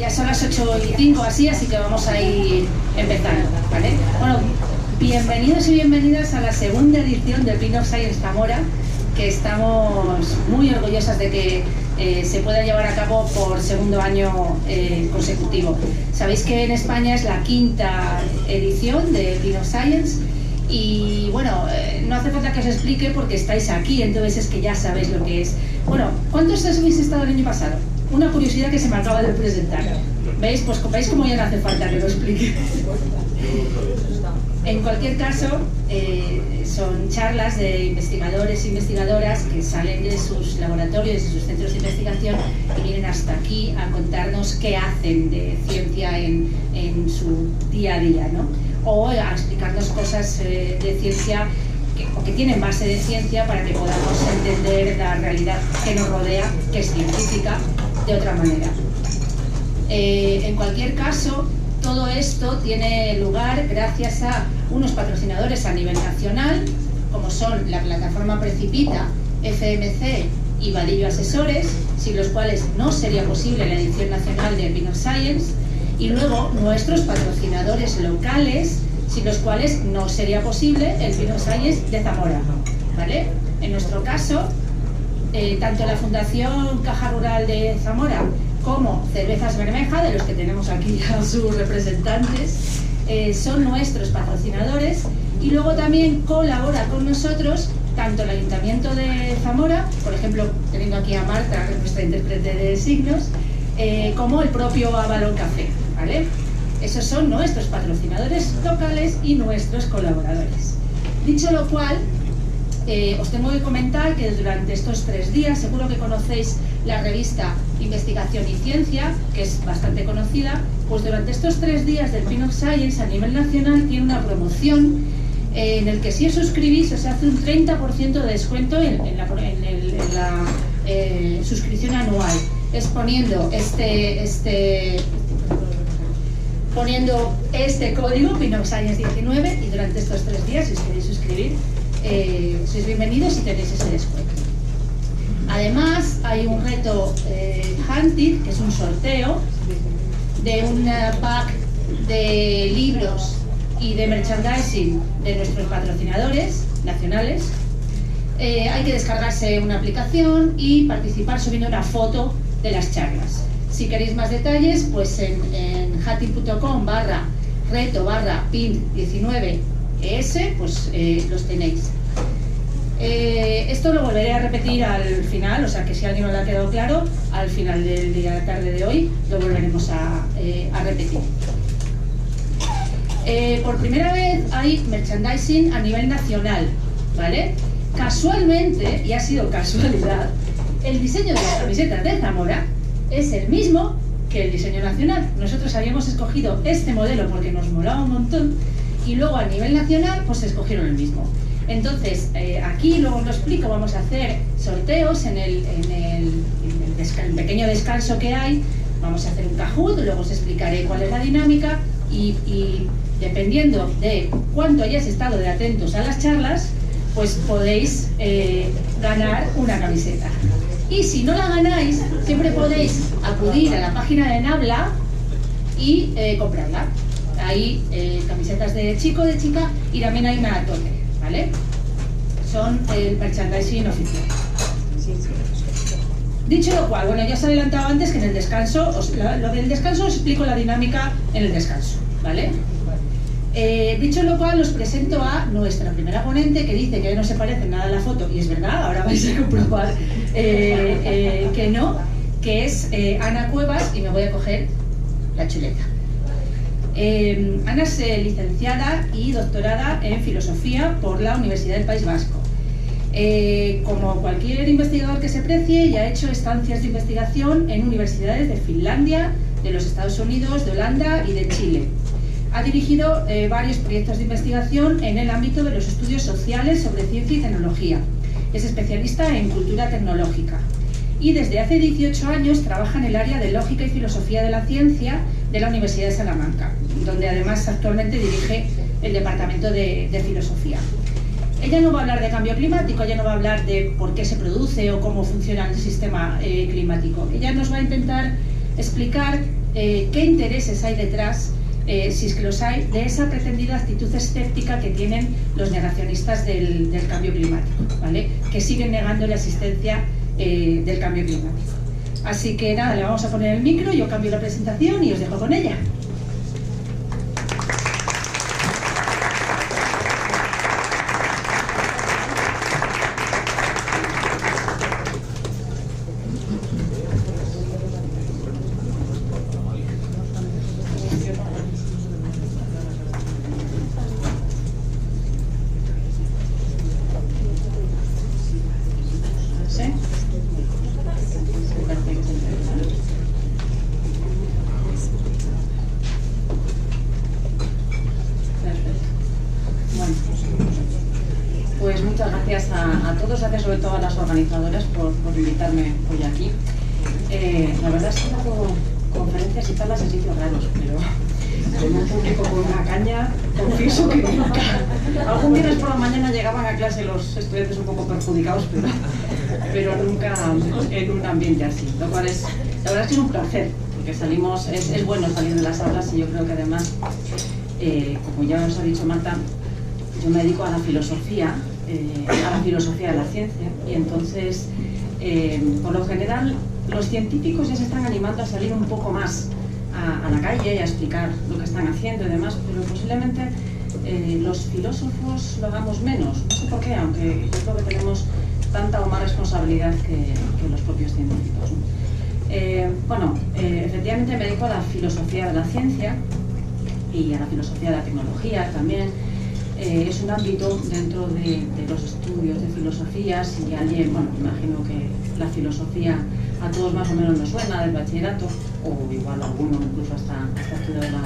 Ya son las 8:05 así que vamos a ir empezando, ¿vale? Bueno, bienvenidos y bienvenidas a la segunda edición de Pin of Science Zamora, que estamos muy orgullosas de que se pueda llevar a cabo por segundo año consecutivo. Sabéis que en España es la quinta edición de Pin of Science y bueno, no hace falta que os explique porque estáis aquí, entonces es que ya sabéis lo que es. Bueno, ¿cuántos habéis estado el año pasado? Una curiosidad que se me acaba de presentar. ¿Veis? Pues veis cómo ya no hace falta que lo explique. En cualquier caso, son charlas de investigadores e investigadoras que salen de sus laboratorios, de sus centros de investigación y vienen hasta aquí a contarnos qué hacen de ciencia en su día a día, ¿no? O a explicarnos cosas de ciencia que tienen base de ciencia para que podamos entender la realidad que nos rodea, que es científica, de otra manera. En cualquier caso, todo esto tiene lugar gracias a unos patrocinadores a nivel nacional, como son la plataforma Precipita, FMC y Vadillo Asesores, sin los cuales no sería posible la edición nacional de Pin of Science, y luego nuestros patrocinadores locales, sin los cuales no sería posible el Pin of Science de Zamora, ¿vale? En nuestro caso, tanto la Fundación Caja Rural de Zamora como Cervezas Bermeja, de los que tenemos aquí ya sus representantes, son nuestros patrocinadores, y luego también colabora con nosotros tanto el Ayuntamiento de Zamora, por ejemplo, teniendo aquí a Marta, nuestra intérprete de signos, como el propio Avalon Café, ¿vale? Esos son nuestros patrocinadores locales y nuestros colaboradores. Dicho lo cual, os tengo que comentar que durante estos 3 días, seguro que conocéis la revista Investigación y Ciencia, que es bastante conocida, pues durante estos 3 días del Pin of Science a nivel nacional tiene una promoción en el que si os suscribís os hace un 30% de descuento en la suscripción anual. Es poniendo este código Pin of Science 19 y durante estos 3 días, si os queréis suscribir, sois bienvenidos y tenéis ese descuento. Además, hay un reto Hunted, que es un sorteo de un pack de libros y de merchandising de nuestros patrocinadores nacionales. Hay que descargarse una aplicación y participar subiendo una foto de las charlas. Si queréis más detalles, pues en hunted.com/reto/pin19es, pues los tenéis. Esto lo volveré a repetir al final, o sea que si a alguien no le ha quedado claro, al final del día de la tarde de hoy lo volveremos a repetir. Por primera vez hay merchandising a nivel nacional, ¿vale? Casualmente, y ha sido casualidad, el diseño de las camisetas de Zamora es el mismo que el diseño nacional. Nosotros habíamos escogido este modelo porque nos molaba un montón y luego a nivel nacional pues escogieron el mismo. Entonces, aquí luego os lo explico, vamos a hacer sorteos en el pequeño descanso que hay, vamos a hacer un Kahoot, luego os explicaré cuál es la dinámica y dependiendo de cuánto hayáis estado de atentos a las charlas, pues podéis ganar una camiseta. Y si no la ganáis, siempre podéis acudir a la página de Nabla y comprarla. Hay camisetas de chico, de chica y también hay una tote, ¿vale? Son el merchandising oficial. Dicho lo cual, bueno, ya os he adelantado antes que en el descanso, lo del descanso os explico la dinámica en el descanso, ¿vale? Dicho lo cual, os presento a nuestra primera ponente que dice que no se parece nada a la foto, y es verdad, ahora vais a comprobar que no, que es Ana Cuevas, y me voy a coger la chuleta. Ana es licenciada y doctorada en filosofía por la Universidad del País Vasco. Como cualquier investigador que se precie, ya ha hecho estancias de investigación en universidades de Finlandia, de los Estados Unidos, de Holanda y de Chile. Ha dirigido varios proyectos de investigación en el ámbito de los estudios sociales sobre ciencia y tecnología. Es especialista en cultura tecnológica. Y desde hace 18 años trabaja en el área de lógica y filosofía de la ciencia de la Universidad de Salamanca, donde además actualmente dirige el departamento de filosofía. Ella no va a hablar de cambio climático, ella no va a hablar de por qué se produce o cómo funciona el sistema climático. Ella nos va a intentar explicar qué intereses hay detrás, si es que los hay, de esa pretendida actitud escéptica que tienen los negacionistas del cambio climático, ¿vale? Que siguen negando la existencia del cambio climático. Así que nada, le vamos a poner el micro, yo cambio la presentación y os dejo con ella. Pues muchas gracias a todos, gracias sobre todo a las organizadoras por invitarme hoy aquí. La verdad es que he dado conferencias y charlas en sitios raros, pero con un público con una caña, confieso que nunca. Algún viernes por la mañana llegaban a clase los estudiantes un poco perjudicados, pero nunca en un ambiente así, lo cual es, la verdad es que es un placer, porque salimos, es bueno salir de las aulas y yo creo que además, como ya os ha dicho Marta, yo me dedico a la filosofía de la ciencia, y entonces, por lo general, los científicos ya se están animando a salir un poco más a la calle y a explicar lo que están haciendo y demás, pero posiblemente los filósofos lo hagamos menos. No sé por qué, aunque yo creo que tenemos tanta o más responsabilidad que los propios científicos, ¿no? Efectivamente me dedico a la filosofía de la ciencia y a la filosofía de la tecnología también. Es un ámbito dentro de los estudios de filosofías, y alguien, bueno, imagino que la filosofía a todos más o menos nos suena del bachillerato, o igual alguno incluso hasta estudiado la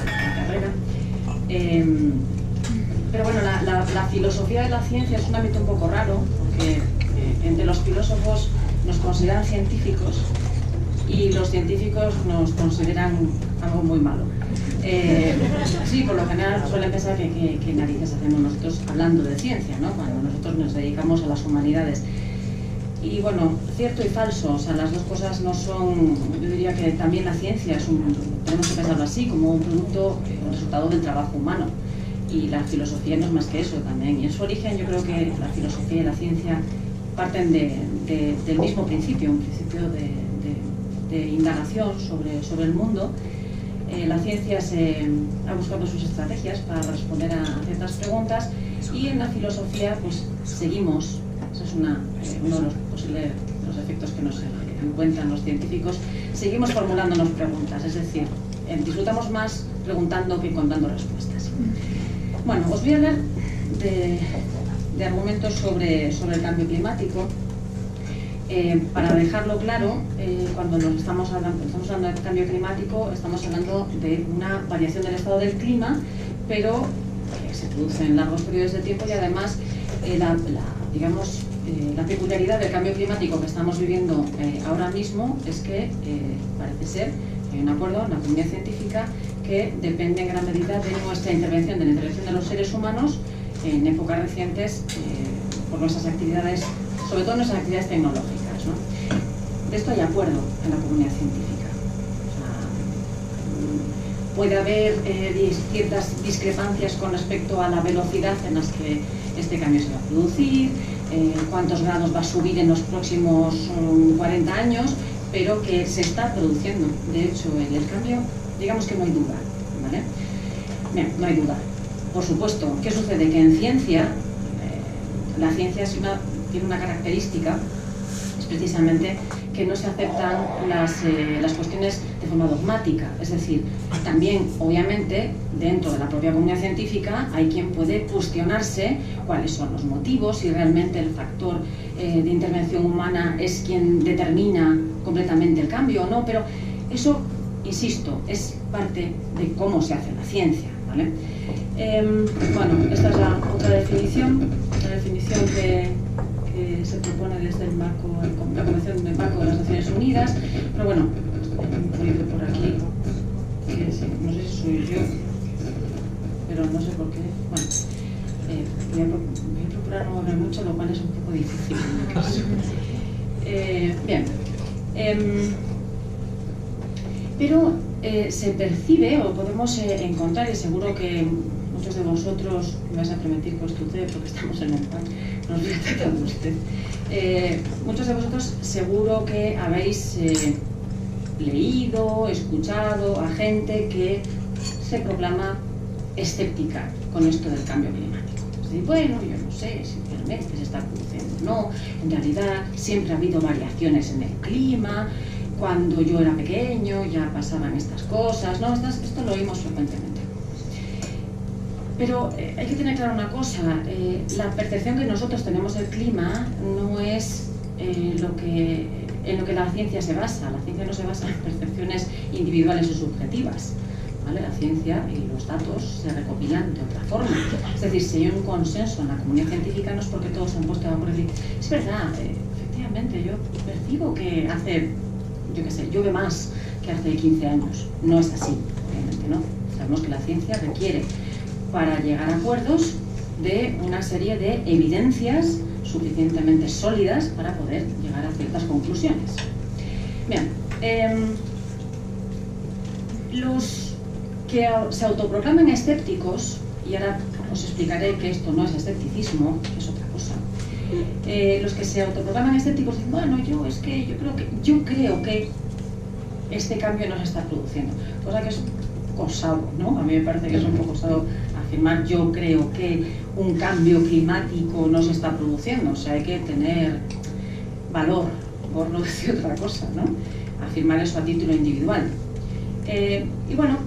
carrera. Pero bueno, la filosofía de la ciencia es un ámbito un poco raro, porque entre los filósofos nos consideran científicos y los científicos nos consideran algo muy malo. Sí, por lo general suelen pensar que narices hacemos nosotros hablando de ciencia, ¿no? Cuando nosotros nos dedicamos a las humanidades. Y bueno, cierto y falso, o sea, las dos cosas no son, yo diría que también la ciencia es tenemos que pensarlo así, como un producto, un resultado del trabajo humano. Y la filosofía no es más que eso también. Y en su origen yo creo que la filosofía y la ciencia parten del mismo principio, un principio de indagación sobre el mundo. La ciencia ha buscado sus estrategias para responder a ciertas preguntas, y en la filosofía pues seguimos, eso es uno de los posibles efectos que nos encuentran los científicos, seguimos formulándonos preguntas, es decir, disfrutamos más preguntando que contando respuestas. Bueno, os voy a hablar de argumentos sobre el cambio climático. Para dejarlo claro, cuando estamos hablando del cambio climático, estamos hablando de una variación del estado del clima, pero se produce en largos periodos de tiempo, y además la peculiaridad del cambio climático que estamos viviendo ahora mismo es que parece ser que hay un acuerdo en la comunidad científica que depende en gran medida de nuestra intervención, de la intervención de los seres humanos en épocas recientes, por nuestras actividades, sobre todo nuestras actividades tecnológicas, ¿no? De esto hay acuerdo en la comunidad científica. O sea, puede haber ciertas discrepancias con respecto a la velocidad en las que este cambio se va a producir, cuántos grados va a subir en los próximos 40 años, pero que se está produciendo. De hecho, el cambio, digamos que no hay duda, ¿vale? Bien, no hay duda. Por supuesto, ¿qué sucede? Que en ciencia, la ciencia tiene una característica, es precisamente que no se aceptan las cuestiones de forma dogmática. Es decir, también, obviamente, dentro de la propia comunidad científica hay quien puede cuestionarse cuáles son los motivos, si realmente el factor de intervención humana es quien determina completamente el cambio o no, pero eso, insisto, es parte de cómo se hace la ciencia, ¿vale? Bueno, esta es la otra definición, la definición que se propone desde la Convención del Marco de las Naciones Unidas, pero bueno, un ruido por aquí, que no sé si soy yo, pero no sé por qué. Bueno, voy a procurar no mover mucho, lo cual es un poco difícil en mi caso. Bien, pero se percibe o podemos encontrar, y seguro que muchos de vosotros, me vais a permitir que os tutee porque estamos en el pan, nos voy a tratar de usted. Muchos de vosotros seguro que habéis leído, escuchado a gente que se proclama escéptica con esto del cambio climático. Es decir, bueno, yo no sé si realmente se está produciendo o no, en realidad siempre ha habido variaciones en el clima, cuando yo era pequeño ya pasaban estas cosas, ¿no? Esto lo oímos frecuentemente. Pero hay que tener claro una cosa, la percepción que nosotros tenemos del clima no es en lo que la ciencia se basa. La ciencia no se basa en percepciones individuales o subjetivas, ¿vale? La ciencia y los datos se recopilan de otra forma. Es decir, si hay un consenso en la comunidad científica no es porque todos se han puesto a decir, es verdad, efectivamente, yo percibo que hace, yo qué sé, llueve más que hace 15 años. No es así, obviamente, ¿no? Sabemos que la ciencia requiere, para llegar a acuerdos, de una serie de evidencias suficientemente sólidas para poder llegar a ciertas conclusiones. Bien, los que se autoproclaman escépticos, y ahora os explicaré que esto no es escepticismo, que es otra cosa, los que se autoproclaman escépticos dicen, bueno, yo creo que este cambio no se está produciendo, cosa que es osado, ¿no? A mí me parece que es un poco osado afirmar yo creo que un cambio climático no se está produciendo. O sea, hay que tener valor, por no decir otra cosa, ¿no? Afirmar eso a título individual. Y bueno,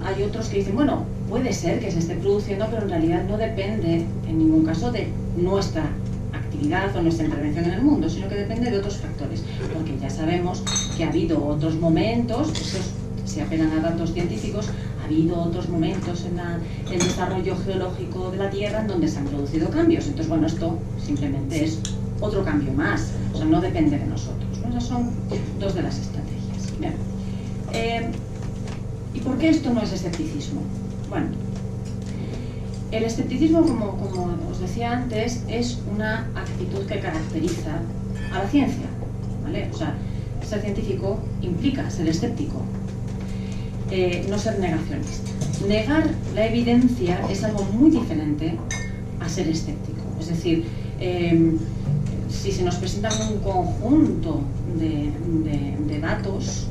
hay otros que dicen, bueno, puede ser que se esté produciendo, pero en realidad no depende en ningún caso de nuestra actividad o nuestra intervención en el mundo, sino que depende de otros factores, porque ya sabemos que ha habido otros momentos, se apelan a datos científicos, ha habido otros momentos en el desarrollo geológico de la Tierra en donde se han producido cambios. Entonces, bueno, esto simplemente es otro cambio más, o sea, no depende de nosotros, ¿no? Esas son dos de las estrategias. Bien. ¿Y por qué esto no es escepticismo? Bueno, el escepticismo, como os decía antes, es una actitud que caracteriza a la ciencia, ¿vale? O sea, ser científico implica ser escéptico. No ser negacionista. Negar la evidencia es algo muy diferente a ser escéptico. Es decir, si se nos presentan un conjunto de datos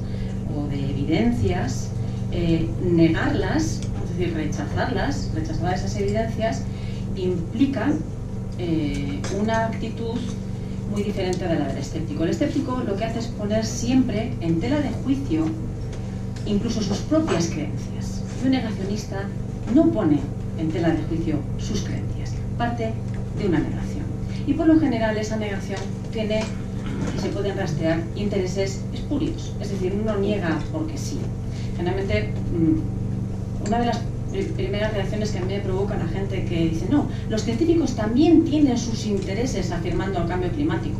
o de evidencias, negarlas, es decir, rechazar esas evidencias, implica una actitud muy diferente de la del escéptico. El escéptico lo que hace es poner siempre en tela de juicio incluso sus propias creencias. Y un negacionista no pone en tela de juicio sus creencias, parte de una negación. Y por lo general esa negación tiene, y se pueden rastrear, intereses espurios, es decir, uno niega porque sí. Generalmente, una de las primeras reacciones que a mí me provocan a gente que dice, no, los científicos también tienen sus intereses afirmando el cambio climático.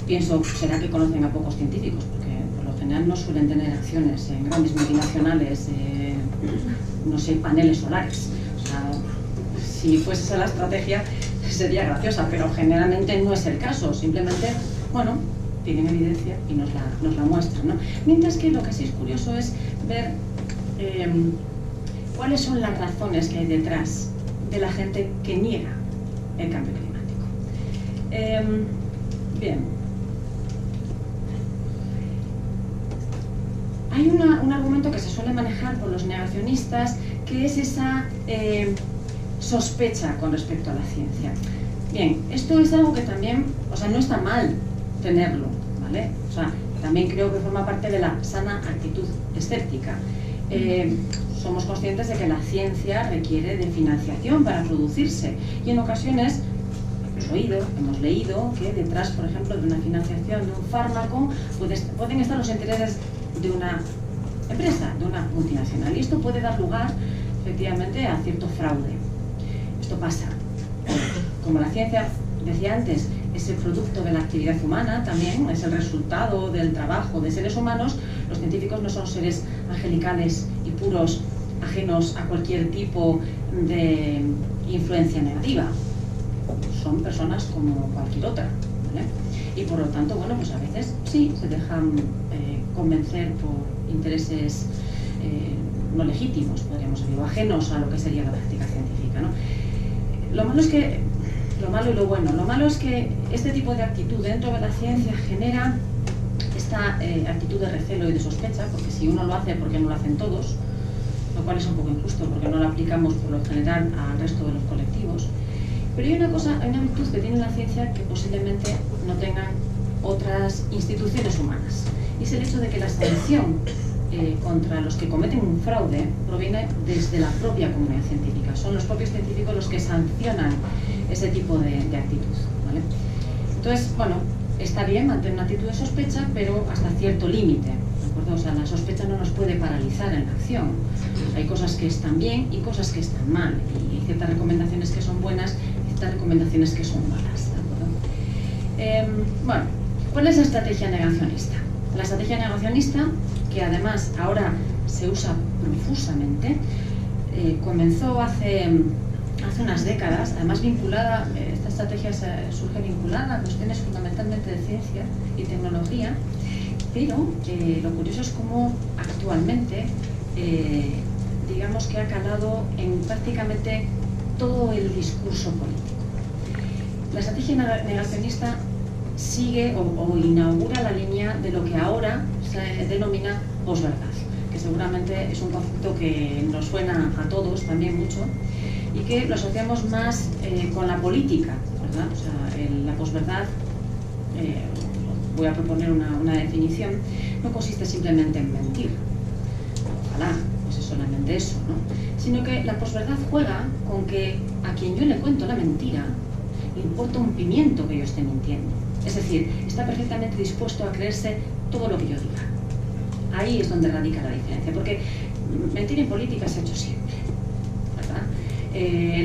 Pienso, ¿será que conocen a pocos científicos? Porque por lo general no suelen tener acciones en grandes multinacionales, no sé, paneles solares. O sea, si fuese esa la estrategia sería graciosa, pero generalmente no es el caso. Simplemente, bueno, tienen evidencia y nos la muestran, ¿no? Mientras que lo que sí es curioso es ver cuáles son las razones que hay detrás de la gente que niega el cambio climático. Bien. Hay un argumento que se suele manejar por los negacionistas, que es esa sospecha con respecto a la ciencia. Bien, esto es algo que también, o sea, no está mal tenerlo, ¿vale? O sea, también creo que forma parte de la sana actitud escéptica. Somos conscientes de que la ciencia requiere de financiación para producirse y en ocasiones hemos leído que detrás, por ejemplo, de una financiación de un fármaco pueden estar los intereses de una empresa, de una multinacional, y esto puede dar lugar efectivamente a cierto fraude. Esto pasa. Como la ciencia, decía antes, es el producto de la actividad humana, también es el resultado del trabajo de seres humanos, los científicos no son seres angelicales y puros, ajenos a cualquier tipo de influencia negativa. Son personas como cualquier otra, ¿vale? Y por lo tanto, bueno, pues a veces sí se dejan convencer intereses no legítimos, podríamos decir, o ajenos a lo que sería la práctica científica, ¿no? Lo malo y lo bueno. Lo malo es que este tipo de actitud dentro de la ciencia genera esta actitud de recelo y de sospecha, porque si uno lo hace, ¿por qué no lo hacen todos? Lo cual es un poco injusto, porque no lo aplicamos por lo general al resto de los colectivos. Pero hay una virtud que tiene la ciencia que posiblemente no tengan otras instituciones humanas, y es el hecho de que la sanción contra los que cometen un fraude proviene desde la propia comunidad científica. Son los propios científicos los que sancionan ese tipo de actitud, ¿vale? Entonces, bueno, está bien mantener una actitud de sospecha, pero hasta cierto límite, ¿de acuerdo? O sea, la sospecha no nos puede paralizar en la acción. Hay cosas que están bien y cosas que están mal, y hay ciertas recomendaciones que son buenas y ciertas recomendaciones que son malas, ¿de acuerdo? Bueno, ¿cuál es la estrategia negacionista? La estrategia negacionista, que además ahora se usa profusamente, comenzó hace unas décadas, además vinculada, esta estrategia surge vinculada a cuestiones fundamentalmente de ciencia y tecnología, pero lo curioso es cómo actualmente, digamos que ha calado en prácticamente todo el discurso político. La estrategia negacionista sigue o inaugura la línea de lo que ahora se denomina posverdad, que seguramente es un concepto que nos suena a todos también mucho y que lo asociamos más con la política, ¿verdad? O sea, la posverdad, voy a proponer una definición, no consiste simplemente en mentir, ojalá fuese solamente eso, ¿no? Sino que la posverdad juega con que a quien yo le cuento la mentira le importa un pimiento que yo esté mintiendo. Es decir, está perfectamente dispuesto a creerse todo lo que yo diga. Ahí es donde radica la diferencia, porque mentir en política se ha hecho siempre, ¿verdad?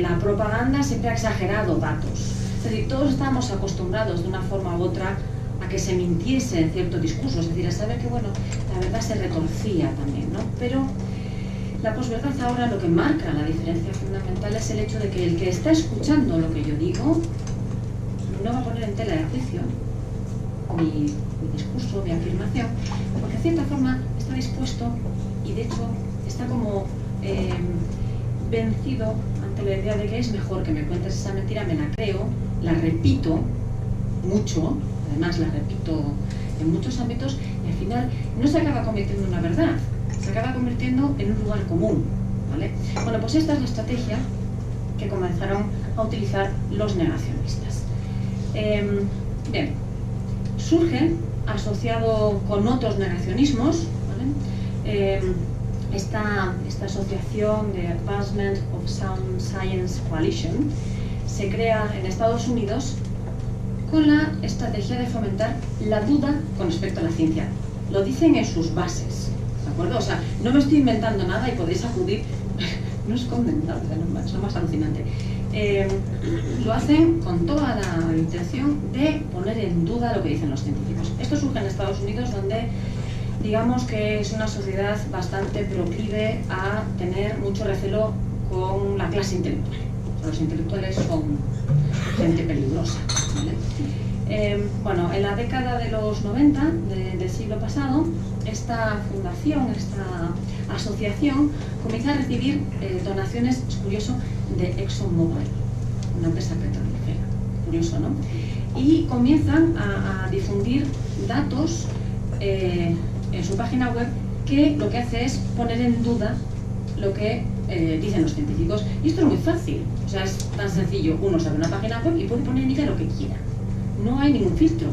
La propaganda siempre ha exagerado datos. Es decir, todos estábamos acostumbrados de una forma u otra a que se mintiese en cierto discurso, es decir, a saber que, bueno, la verdad se retorcía también, ¿no? Pero la posverdad ahora lo que marca la diferencia fundamental es el hecho de que el que está escuchando lo que yo digo no va a poner en tela de juicio mi discurso, mi afirmación, porque de cierta forma está dispuesto y de hecho está como vencido ante la idea de que es mejor que me cuentes esa mentira, me la creo, la repito mucho, además la repito en muchos ámbitos y al final no se acaba convirtiendo en una verdad, se acaba convirtiendo en un lugar común, ¿vale? Bueno, pues esta es la estrategia que comenzaron a utilizar los negacionistas. Bien, surge asociado con otros negacionismos, ¿vale? Esta asociación de Advancement of Sound Science Coalition se crea en Estados Unidos con la estrategia de fomentar la duda con respecto a la ciencia. Lo dicen en sus bases, ¿de acuerdo? O sea, no me estoy inventando nada y podéis acudir, no esconden nada, es lo más alucinante. Lo hacen con toda la intención de poner en duda lo que dicen los científicos. Esto surge en Estados Unidos, donde digamos que es una sociedad bastante proclive a tener mucho recelo con la clase intelectual. O sea, los intelectuales son gente peligrosa, ¿vale? Bueno, en la década de los 90 del siglo pasado, esta fundación, esta asociación, comienza a recibir donaciones, es curioso, de ExxonMobil, una empresa petrolífera, curioso, ¿no? Y comienzan a difundir datos en su página web que lo que hace es poner en duda lo que dicen los científicos. Y esto es muy fácil, o sea, es tan sencillo. Uno sabe una página web y puede poner en ella lo que quiera. No hay ningún filtro,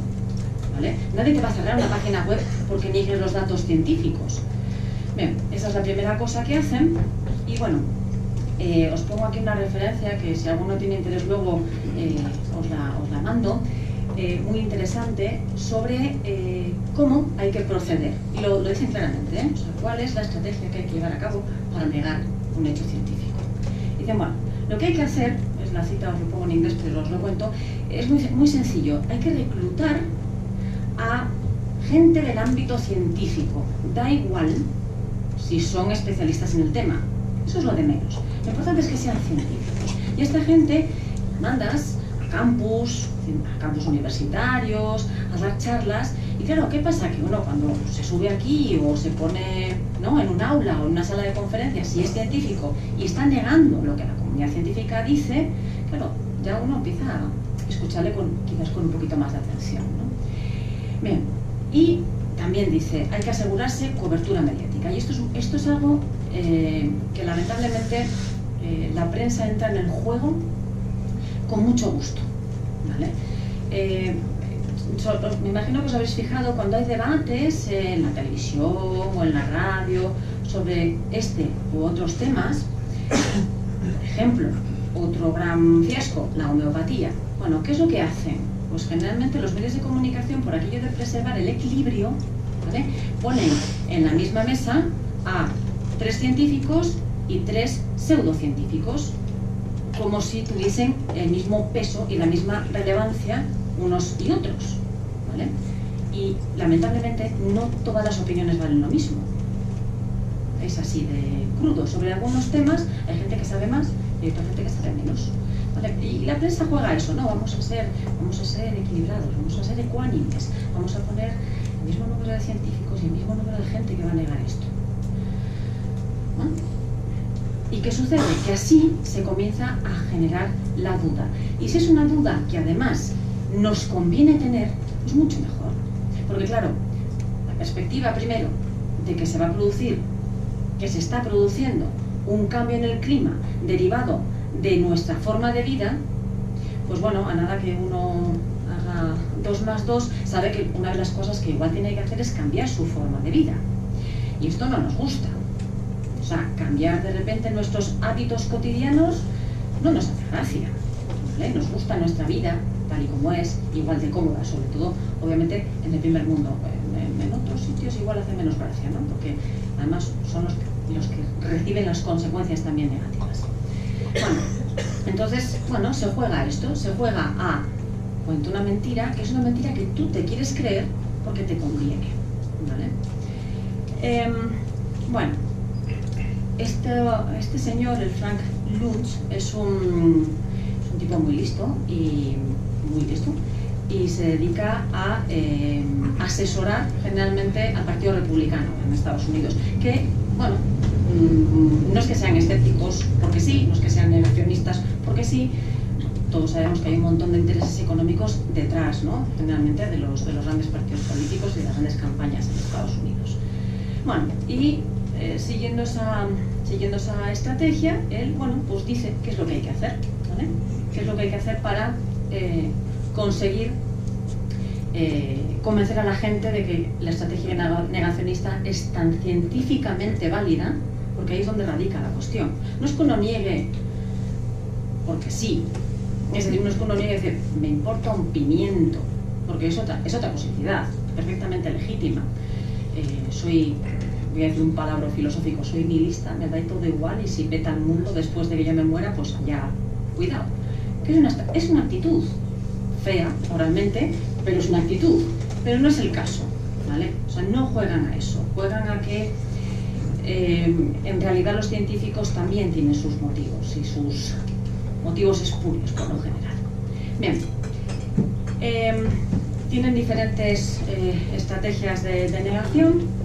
¿vale? Nadie te va a cerrar una página web porque niegues los datos científicos. Bien, esa es la primera cosa que hacen. Y bueno, os pongo aquí una referencia que si alguno tiene interés luego os la mando, muy interesante, sobre cómo hay que proceder. Y lo dicen claramente, ¿eh? O sea, cuál es la estrategia que hay que llevar a cabo para negar un hecho científico. Dicen, bueno, lo que hay que hacer, es la cita, os lo pongo en inglés pero os lo cuento, es muy sencillo. Hay que reclutar a gente del ámbito científico. Da igual si son especialistas en el tema. Eso es lo de menos. Lo importante es que sean científicos. Y a esta gente mandas a campus universitarios, a dar charlas Y claro, ¿qué pasa? Que uno cuando se sube aquí o se pone, ¿no?, en un aula o en una sala de conferencias, si es científico y está negando lo que la comunidad científica dice, claro, ya uno empieza a escucharle quizás con un poquito más de atención, ¿no? Bien, y también dice, hay que asegurarse cobertura mediática. Y esto es algo que lamentablemente la prensa entra en el juego con mucho gusto, ¿vale? Me imagino que os habéis fijado cuando hay debates en la televisión o en la radio sobre este u otros temas. Por ejemplo, otro gran fiasco, la homeopatía. Bueno, ¿qué es lo que hacen? Pues generalmente los medios de comunicación, por aquello de preservar el equilibrio, ¿vale?, ponen en la misma mesa a 3 científicos y 3 pseudocientíficos, como si tuviesen el mismo peso y la misma relevancia unos y otros, ¿vale? Y lamentablemente no todas las opiniones valen lo mismo. Es así de crudo. Sobre algunos temas hay gente que sabe más y hay otra gente que sabe menos, ¿vale? Y la prensa juega a eso, ¿no? Vamos a ser equilibrados, vamos a ser ecuánimes, vamos a poner el mismo número de científicos y el mismo número de gente que va a negar esto, ¿no? ¿Y qué sucede? Que así se comienza a generar la duda. Y si es una duda que además nos conviene tener, pues mucho mejor. Porque claro, la perspectiva primero de que se va a producir, que se está produciendo un cambio en el clima derivado de nuestra forma de vida, pues bueno, a nada que uno haga 2 más 2, sabe que una de las cosas que igual tiene que hacer es cambiar su forma de vida. Y esto no nos gusta. O sea, cambiar de repente nuestros hábitos cotidianos no nos hace gracia, ¿vale? Nos gusta nuestra vida tal y como es, igual de cómoda, sobre todo, obviamente, en el primer mundo. En otros sitios igual hace menos gracia, ¿no? Porque además son los que reciben las consecuencias también negativas. Bueno, entonces, bueno, se juega a esto, se juega a cuento una mentira, que es una mentira que tú te quieres creer porque te conviene, ¿vale? Bueno, este señor, el Frank Luntz, es un tipo muy listo y se dedica a asesorar generalmente al Partido Republicano en Estados Unidos, que, bueno, no es que sean escépticos porque sí, no es que sean negacionistas porque sí, todos sabemos que hay un montón de intereses económicos detrás, ¿no?, generalmente de los grandes partidos políticos y de las grandes campañas en Estados Unidos. Bueno, y siguiendo esa estrategia, él, bueno, pues dice qué es lo que hay que hacer, ¿vale? Qué es lo que hay que hacer para conseguir convencer a la gente de que la estrategia negacionista es tan científicamente válida, porque ahí es donde radica la cuestión. No es que uno niegue porque sí, es decir, no es que uno niegue decir, me importa un pimiento, porque es otra posibilidad perfectamente legítima. Voy a decir un palabra filosófico, soy nihilista, me da todo igual y si peta el mundo después de que yo me muera, pues ya, cuidado. Que es una actitud fea, oralmente, pero es una actitud, pero no es el caso, ¿vale? O sea, no juegan a eso, juegan a que en realidad los científicos también tienen sus motivos y sus motivos espurios por lo general. Bien, tienen diferentes estrategias de negación.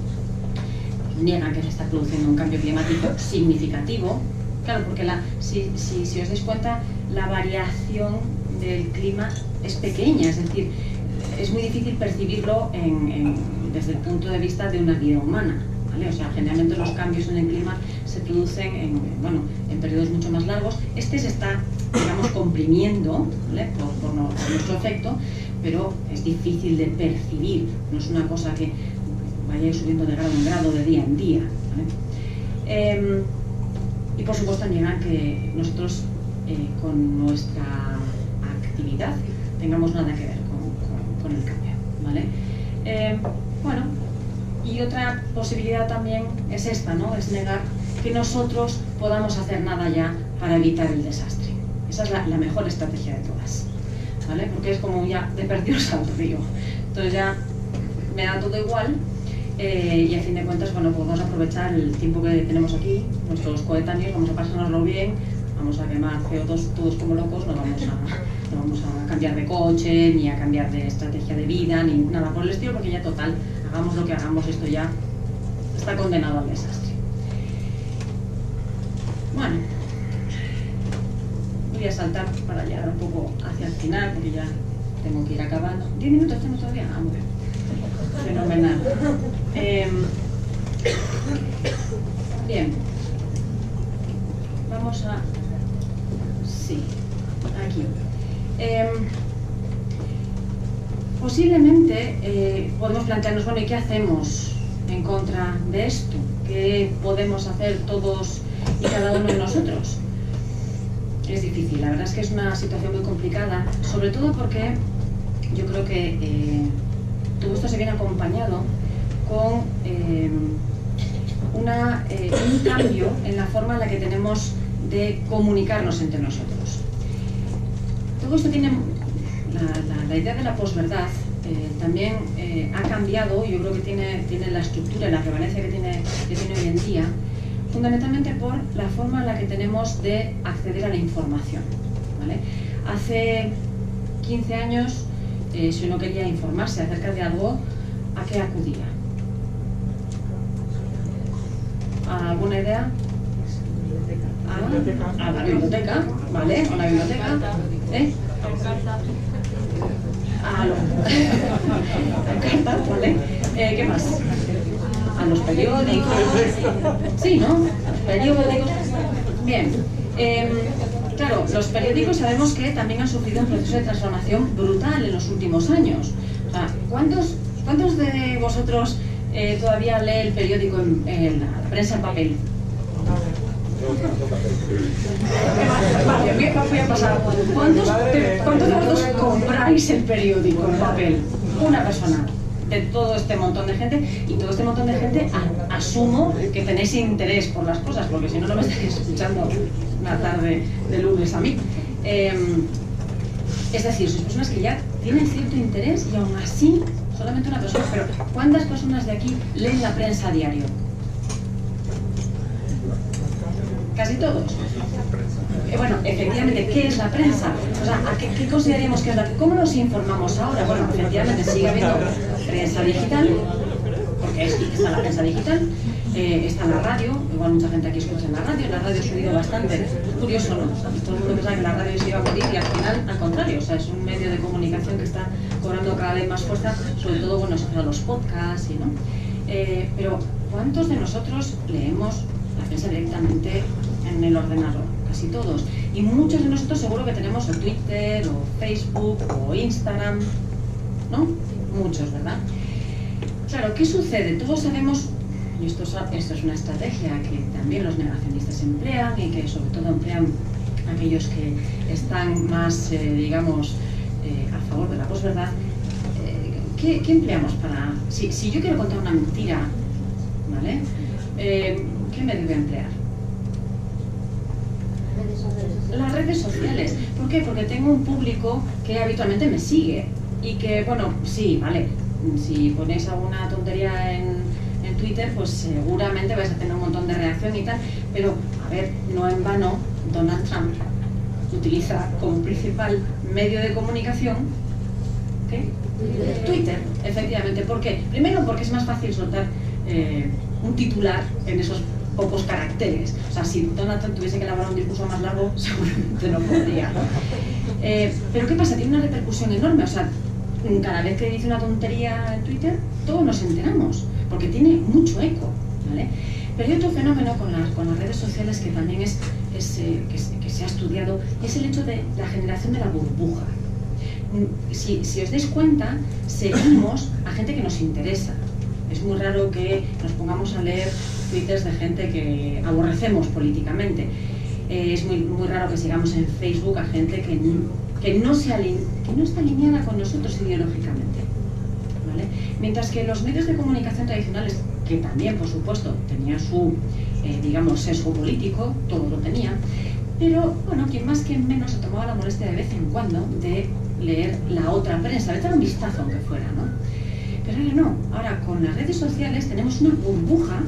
Niegan que se está produciendo un cambio climático significativo, claro, porque si os dais cuenta, la variación del clima es pequeña, es decir, es muy difícil percibirlo desde el punto de vista de una vida humana, ¿vale? O sea, generalmente los cambios en el clima se producen en periodos mucho más largos. Este se está, digamos, comprimiendo, ¿vale?, por nuestro efecto, pero es difícil de percibir, no es una cosa que vaya subiendo de grado en grado, de día en día, ¿vale? Y por supuesto niegan que nosotros con nuestra actividad tengamos nada que ver con el cambio, ¿vale? Bueno, y otra posibilidad también es esta, ¿no? Es negar que nosotros podamos hacer nada ya para evitar el desastre. Esa es la mejor estrategia de todas, ¿vale? Porque es como ya de perdidos al río. Entonces ya me da todo igual. Y a fin de cuentas, bueno, pues vamos a aprovechar el tiempo que tenemos aquí, nuestros coetáneos, vamos a pasárnoslo bien, vamos a quemar CO2 todos como locos, no vamos a cambiar de coche, ni a cambiar de estrategia de vida, ni nada por el estilo, porque ya total, hagamos lo que hagamos, esto ya está condenado al desastre. Bueno, voy a saltar para llegar un poco hacia el final, porque ya tengo que ir acabando. 10 minutos tengo todavía, muy bien. Fenomenal. Bien, vamos a... sí, aquí. Posiblemente podemos plantearnos, bueno, ¿y qué hacemos en contra de esto? ¿Qué podemos hacer todos y cada uno de nosotros? Es difícil, la verdad es que es una situación muy complicada, sobre todo porque yo creo que todo esto se viene acompañado con un cambio en la forma en la que tenemos de comunicarnos entre nosotros. Todo esto tiene, la idea de la posverdad también ha cambiado, yo creo que tiene la estructura y la prevalencia que tiene hoy en día, fundamentalmente por la forma en la que tenemos de acceder a la información, ¿vale? Hace 15 años, si uno quería informarse acerca de algo, ¿a qué acudía? ¿A alguna idea? A la biblioteca, ¿vale? A la biblioteca. A cartas, ¿vale? ¿Qué más? A los periódicos. Sí, ¿no? Periódicos. Bien. Claro, los periódicos sabemos que también han sufrido un proceso de transformación brutal en los últimos años. O sea, ¿cuántos de vosotros todavía lee el periódico en la prensa en papel? Vale, voy a pasar. ¿Cuántos de vosotros compráis el periódico en papel? Una persona de todo este montón de gente, y todo este montón de gente asumo que tenéis interés por las cosas, porque si no, no me estáis escuchando una tarde de lunes a mí. Es decir, sois personas que ya tienen cierto interés y aún así solamente una persona. Pero ¿cuántas personas de aquí leen la prensa a diario? Casi todos. Bueno, efectivamente, ¿qué es la prensa? O sea, ¿qué consideraríamos que es la prensa? ¿Cómo nos informamos ahora? Bueno, efectivamente sigue habiendo prensa digital, porque está la prensa digital, está la radio, igual mucha gente aquí escucha en la radio ha subido bastante, curioso, ¿no? Todo el mundo pensaba que la radio se iba a morir y al final, al contrario, o sea, es un medio de comunicación que está cobrando cada vez más fuerza, sobre todo, bueno, para los podcasts, ¿no? Pero, ¿cuántos de nosotros leemos la prensa directamente en el ordenador? Casi todos. Y muchos de nosotros seguro que tenemos o Twitter, o Facebook, o Instagram, ¿no? Muchos, ¿verdad? Claro, ¿qué sucede? Todos sabemos, y esto es una estrategia que también los negacionistas emplean y que sobre todo emplean aquellos que están más, digamos, a favor de la posverdad. ¿Qué empleamos para...? Si yo quiero contar una mentira, ¿vale? ¿Qué me debe emplear? Las redes sociales. ¿Por qué? Porque tengo un público que habitualmente me sigue y que, bueno, sí, vale, si ponéis alguna tontería en Twitter, pues seguramente vais a tener un montón de reacción y tal, pero, a ver, no en vano, Donald Trump utiliza como principal medio de comunicación, ¿qué? Twitter, efectivamente. ¿Por qué? Primero, porque es más fácil soltar un titular en esos pocos caracteres. O sea, si Donald Trump tuviese que elaborar un discurso más largo, seguramente no podría, ¿no? Pero ¿qué pasa? Tiene una repercusión enorme. O sea, cada vez que dice una tontería en Twitter, todos nos enteramos, porque tiene mucho eco, ¿vale? Pero hay otro fenómeno con las redes sociales que también que se ha estudiado, y es el hecho de la generación de la burbuja. Si os dais cuenta, seguimos a gente que nos interesa. Es muy raro que nos pongamos a leer twitters de gente que aborrecemos políticamente. Es muy raro que sigamos en Facebook a gente que no está alineada con nosotros ideológicamente, ¿vale? Mientras que los medios de comunicación tradicionales, que también, por supuesto, tenían su, digamos, sesgo político, todo lo tenía, pero, bueno, quien más, quien menos se tomaba la molestia de vez en cuando de leer la otra prensa, de dar un vistazo aunque fuera, ¿no? Pero ahora no, ahora con las redes sociales tenemos una burbuja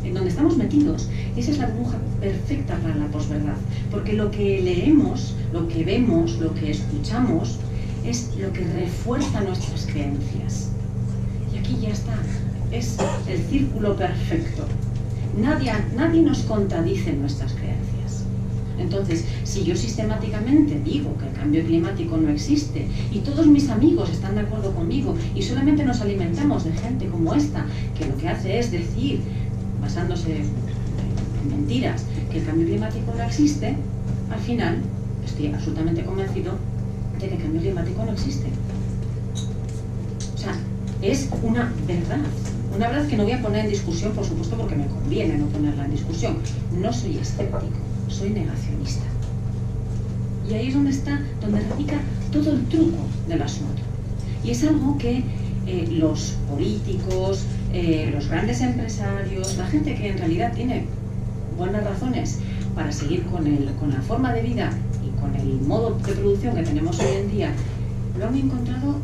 en donde estamos metidos. Y esa es la burbuja perfecta para la posverdad, porque lo que leemos, lo que vemos, lo que escuchamos, es lo que refuerza nuestras creencias. Y aquí ya está, es el círculo perfecto. Nadie nos contradice en nuestras creencias. Entonces, si yo sistemáticamente digo que el cambio climático no existe y todos mis amigos están de acuerdo conmigo y solamente nos alimentamos de gente como esta, que lo que hace es decir, basándose en mentiras, que el cambio climático no existe, al final estoy absolutamente convencido de que el cambio climático no existe. O sea, es una verdad que no voy a poner en discusión, por supuesto, porque me conviene no ponerla en discusión. No soy escéptico, soy negacionista. Y ahí es donde radica todo el truco del asunto. Y es algo que los políticos, los grandes empresarios, la gente que en realidad tiene buenas razones para seguir con la forma de vida y con el modo de producción que tenemos hoy en día, han encontrado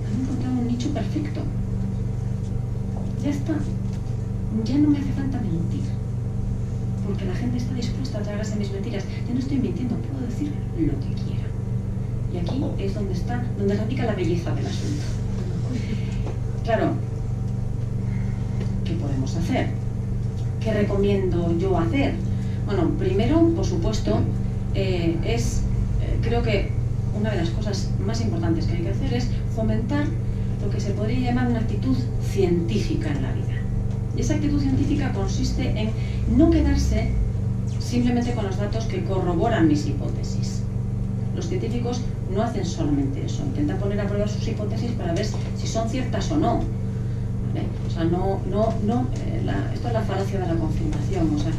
un nicho perfecto. Ya está, ya no me hace falta mentir, porque la gente está dispuesta a tragarse mis mentiras. Ya no estoy mintiendo, puedo decir lo que quiera. Y aquí es donde radica la belleza del asunto. Claro, ¿qué podemos hacer? ¿Qué recomiendo yo hacer? Bueno, primero, por supuesto, creo que una de las cosas más importantes que hay que hacer es fomentar lo que se podría llamar una actitud científica en la vida. Y esa actitud científica consiste en no quedarse simplemente con los datos que corroboran mis hipótesis. Los científicos no hacen solamente eso, intentan poner a prueba sus hipótesis para ver si son ciertas o no. ¿Vale? O sea, esto es la falacia de la confirmación. O sea,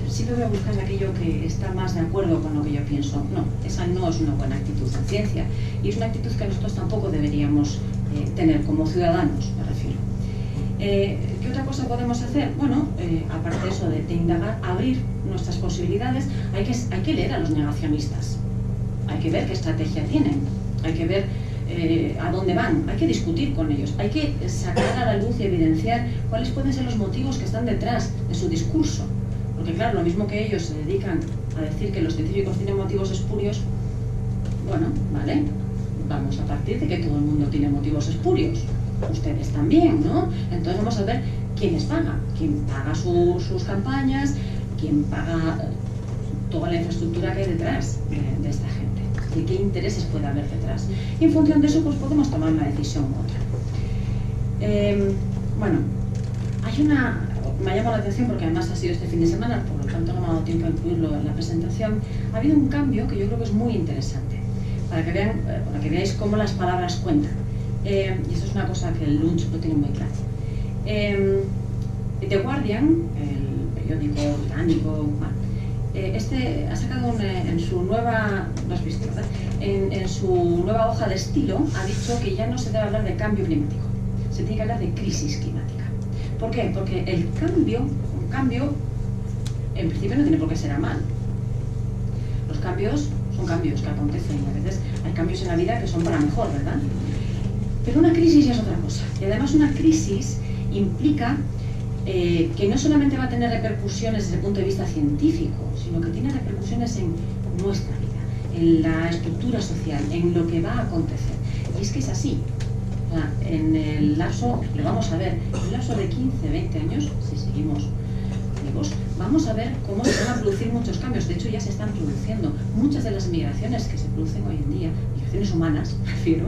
siempre voy a buscar aquello que está más de acuerdo con lo que yo pienso. No, esa no es una buena actitud en ciencia. Y es una actitud que nosotros tampoco deberíamos tener como ciudadanos, me refiero. ¿Qué otra cosa podemos hacer? Bueno, aparte de eso de indagar, abrir nuestras posibilidades, hay que leer a los negacionistas. Hay que ver qué estrategia tienen, hay que ver a dónde van, hay que discutir con ellos, hay que sacar a la luz y evidenciar cuáles pueden ser los motivos que están detrás de su discurso. Porque claro, lo mismo que ellos se dedican a decir que los científicos tienen motivos espurios, bueno, vale, vamos a partir de que todo el mundo tiene motivos espurios. Ustedes también, ¿no? Entonces vamos a ver quiénes pagan, quién paga sus campañas, quién paga toda la infraestructura que hay detrás de esta gente, y qué intereses puede haber detrás. Y en función de eso, pues podemos tomar una decisión u otra. Bueno, me ha llamado la atención porque además ha sido este fin de semana, por lo tanto no me ha dado tiempo a incluirlo en la presentación. Ha habido un cambio que yo creo que es muy interesante, para que veáis cómo las palabras cuentan. Y esto es una cosa que el Lunch lo tiene muy claro. The Guardian, el periódico británico, ha sacado en su nueva, ¿lo has visto, verdad? En su nueva hoja de estilo ha dicho que ya no se debe hablar de cambio climático, se tiene que hablar de crisis climática. ¿Por qué? Porque un cambio en principio no tiene por qué ser a mal. Los cambios son cambios que acontecen y a veces hay cambios en la vida que son para mejor, ¿verdad? Pero una crisis ya es otra cosa. Y además una crisis implica que no solamente va a tener repercusiones desde el punto de vista científico, sino que tiene repercusiones en nuestra vida, en la estructura social, en lo que va a acontecer. Y es que es así. O sea, en el lapso, lo vamos a ver, en el lapso de 15, 20 años, si seguimos vivos, vamos a ver cómo se van a producir muchos cambios. De hecho, ya se están produciendo. Muchas de las migraciones que se producen hoy en día, migraciones humanas, prefiero,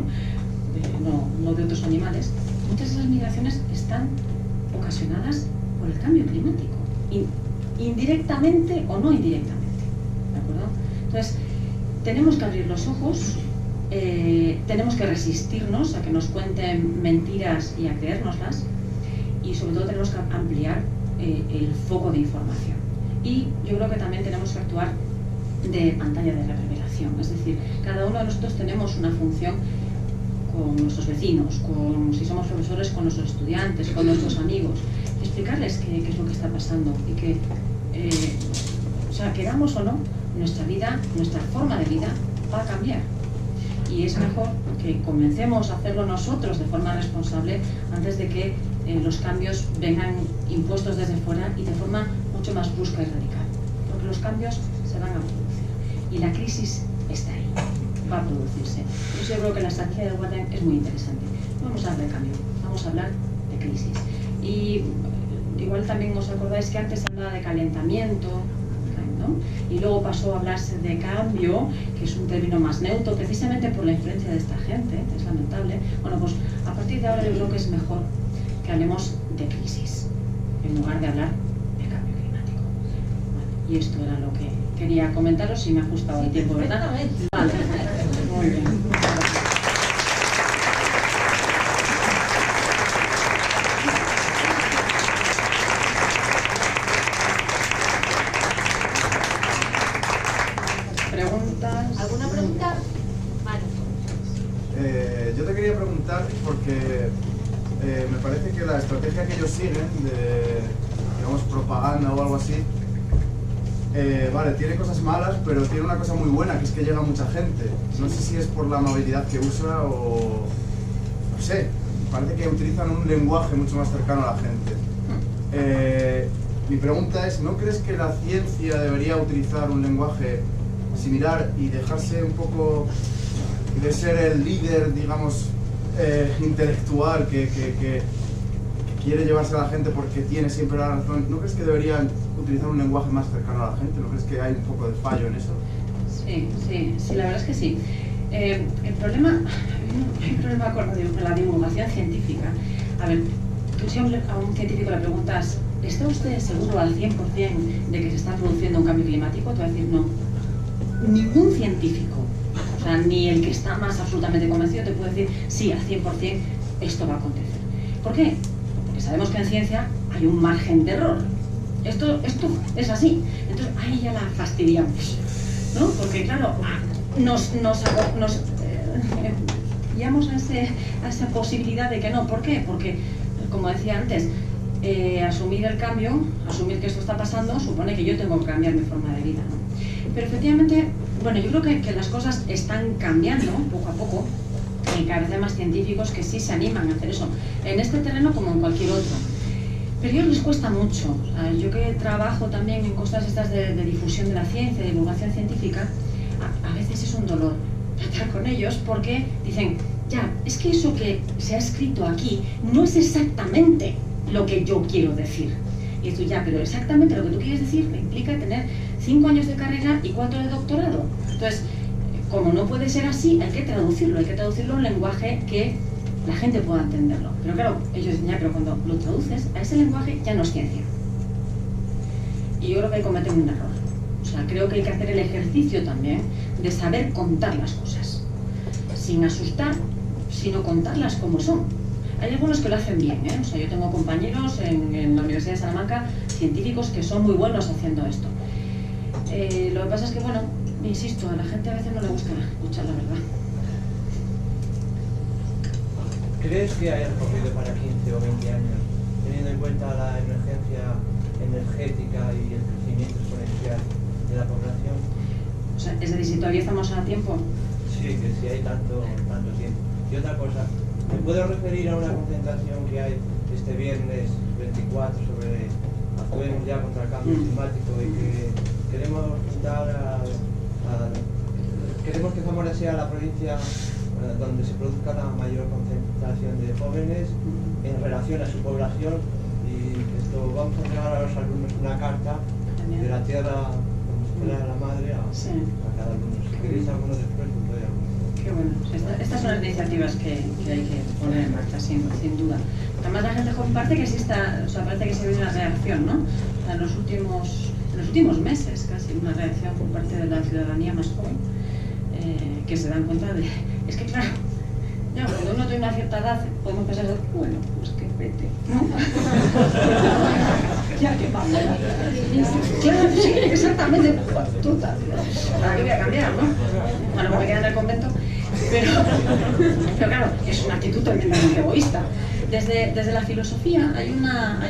no de otros animales, muchas de esas migraciones están ocasionadas por el cambio climático, indirectamente o no indirectamente, ¿de acuerdo? Entonces, tenemos que abrir los ojos, tenemos que resistirnos a que nos cuenten mentiras y a creérnoslas, y sobre todo tenemos que ampliar el foco de información. Y yo creo que también tenemos que actuar de pantalla de reverberación, es decir, cada uno de nosotros tenemos una función con nuestros vecinos, si somos profesores, con nuestros estudiantes, con nuestros amigos, y explicarles qué es lo que está pasando y que, o sea, queramos o no, nuestra vida, nuestra forma de vida va a cambiar. Y es mejor que comencemos a hacerlo nosotros de forma responsable antes de que los cambios vengan impuestos desde fuera y de forma mucho más brusca y radical, porque los cambios se van a producir y la crisis está ahí, va a producirse. Entonces yo creo que la estrategia de Waden es muy interesante. No vamos a hablar de cambio, vamos a hablar de crisis. Y igual también os acordáis que antes hablaba de calentamiento, ¿no? Y luego pasó a hablarse de cambio, que es un término más neutro, precisamente por la influencia de esta gente, es lamentable. Bueno, pues a partir de ahora yo creo que es mejor que hablemos de crisis, en lugar de hablar de cambio climático. Vale, y esto era lo que quería comentaros y me ha ajustado el tiempo, ¿verdad? Vale, muy bien. ¿Preguntas? ¿Alguna pregunta? Vale. Yo te quería preguntar porque me parece que la estrategia que ellos siguen de, digamos, propaganda o algo así, vale, tiene cosas malas, pero tiene una cosa muy buena, que es que llega mucha gente. No sé si es por la amabilidad que usa o... no sé, parece que utilizan un lenguaje mucho más cercano a la gente. Mi pregunta es, ¿no crees que la ciencia debería utilizar un lenguaje similar y dejarse un poco de ser el líder, digamos, intelectual que quiere llevarse a la gente porque tiene siempre la razón? ¿No crees que deberían utilizar un lenguaje más cercano a la gente? ¿No crees que hay un poco de fallo en eso? Sí, la verdad es que sí. El problema con la divulgación científica. A ver, tú si a un científico le preguntas, ¿está usted seguro al 100% de que se está produciendo un cambio climático? Te va a decir no. Ningún científico, o sea, ni el que está más absolutamente convencido te puede decir sí, al 100% esto va a acontecer. ¿Por qué? Porque sabemos que en ciencia hay un margen de error. Esto es así. Entonces ahí ya la fastidiamos, ¿no? Porque claro, nos guiamos a esa posibilidad de que no. ¿Por qué? Porque, como decía antes, asumir el cambio, asumir que esto está pasando, supone que yo tengo que cambiar mi forma de vida, ¿no? Pero efectivamente, bueno, yo creo que las cosas están cambiando poco a poco y cada vez hay más científicos que sí se animan a hacer eso, en este terreno como en cualquier otro. Pero a ellos les cuesta mucho. O sea, yo que trabajo también en cosas estas de difusión de la ciencia, de divulgación científica, a veces es un dolor tratar con ellos porque dicen, ya, es que eso que se ha escrito aquí no es exactamente lo que yo quiero decir. Y esto ya, pero exactamente lo que tú quieres decir implica tener 5 años de carrera y 4 de doctorado. Entonces, como no puede ser así, hay que traducirlo en un lenguaje que la gente pueda entenderlo. Pero claro, ellos dicen, ya, pero cuando lo traduces a ese lenguaje ya no es ciencia. Y yo creo que hay que cometer un error. O sea, creo que hay que hacer el ejercicio también de saber contar las cosas. Sin asustar, sino contarlas como son. Hay algunos que lo hacen bien, ¿eh? O sea, yo tengo compañeros en la Universidad de Salamanca, científicos que son muy buenos haciendo esto. Lo que pasa es que, bueno, insisto, a la gente a veces no le gusta escuchar la verdad. ¿Crees que hay recorrido para 15 o 20 años, teniendo en cuenta la emergencia energética y el crecimiento exponencial de la población? O sea, es decir, si todavía estamos a tiempo. Sí, que sí hay tanto tiempo. Y otra cosa, ¿me puedo referir a una concentración que hay este viernes 24 sobre Actuemos ya contra el cambio climático y que queremos queremos que Zamora sea la provincia donde se produzca la mayor concentración de jóvenes en relación a su población? Y esto vamos a entregar a los alumnos una carta de la tierra, como si fuera la madre, a cada alumno. Si queréis alguno después, pues doy alguno. Qué bueno. Estas son las iniciativas que hay que poner en marcha, sin duda. Además la gente joven parece que exista, o sea, parece que se ve una reacción, ¿no? O sea, en los últimos meses casi una reacción por parte de la ciudadanía más joven, que se dan cuenta de, es que claro, ya cuando uno tiene una cierta edad podemos pensar, bueno, pues que vete, ¿no? Ya que vamos. Claro, sí, exactamente, total. ¿Para qué voy a cambiar, no? A lo mejor me queda en el convento, pero claro, es una actitud tremendamente egoísta. Desde la filosofía hay una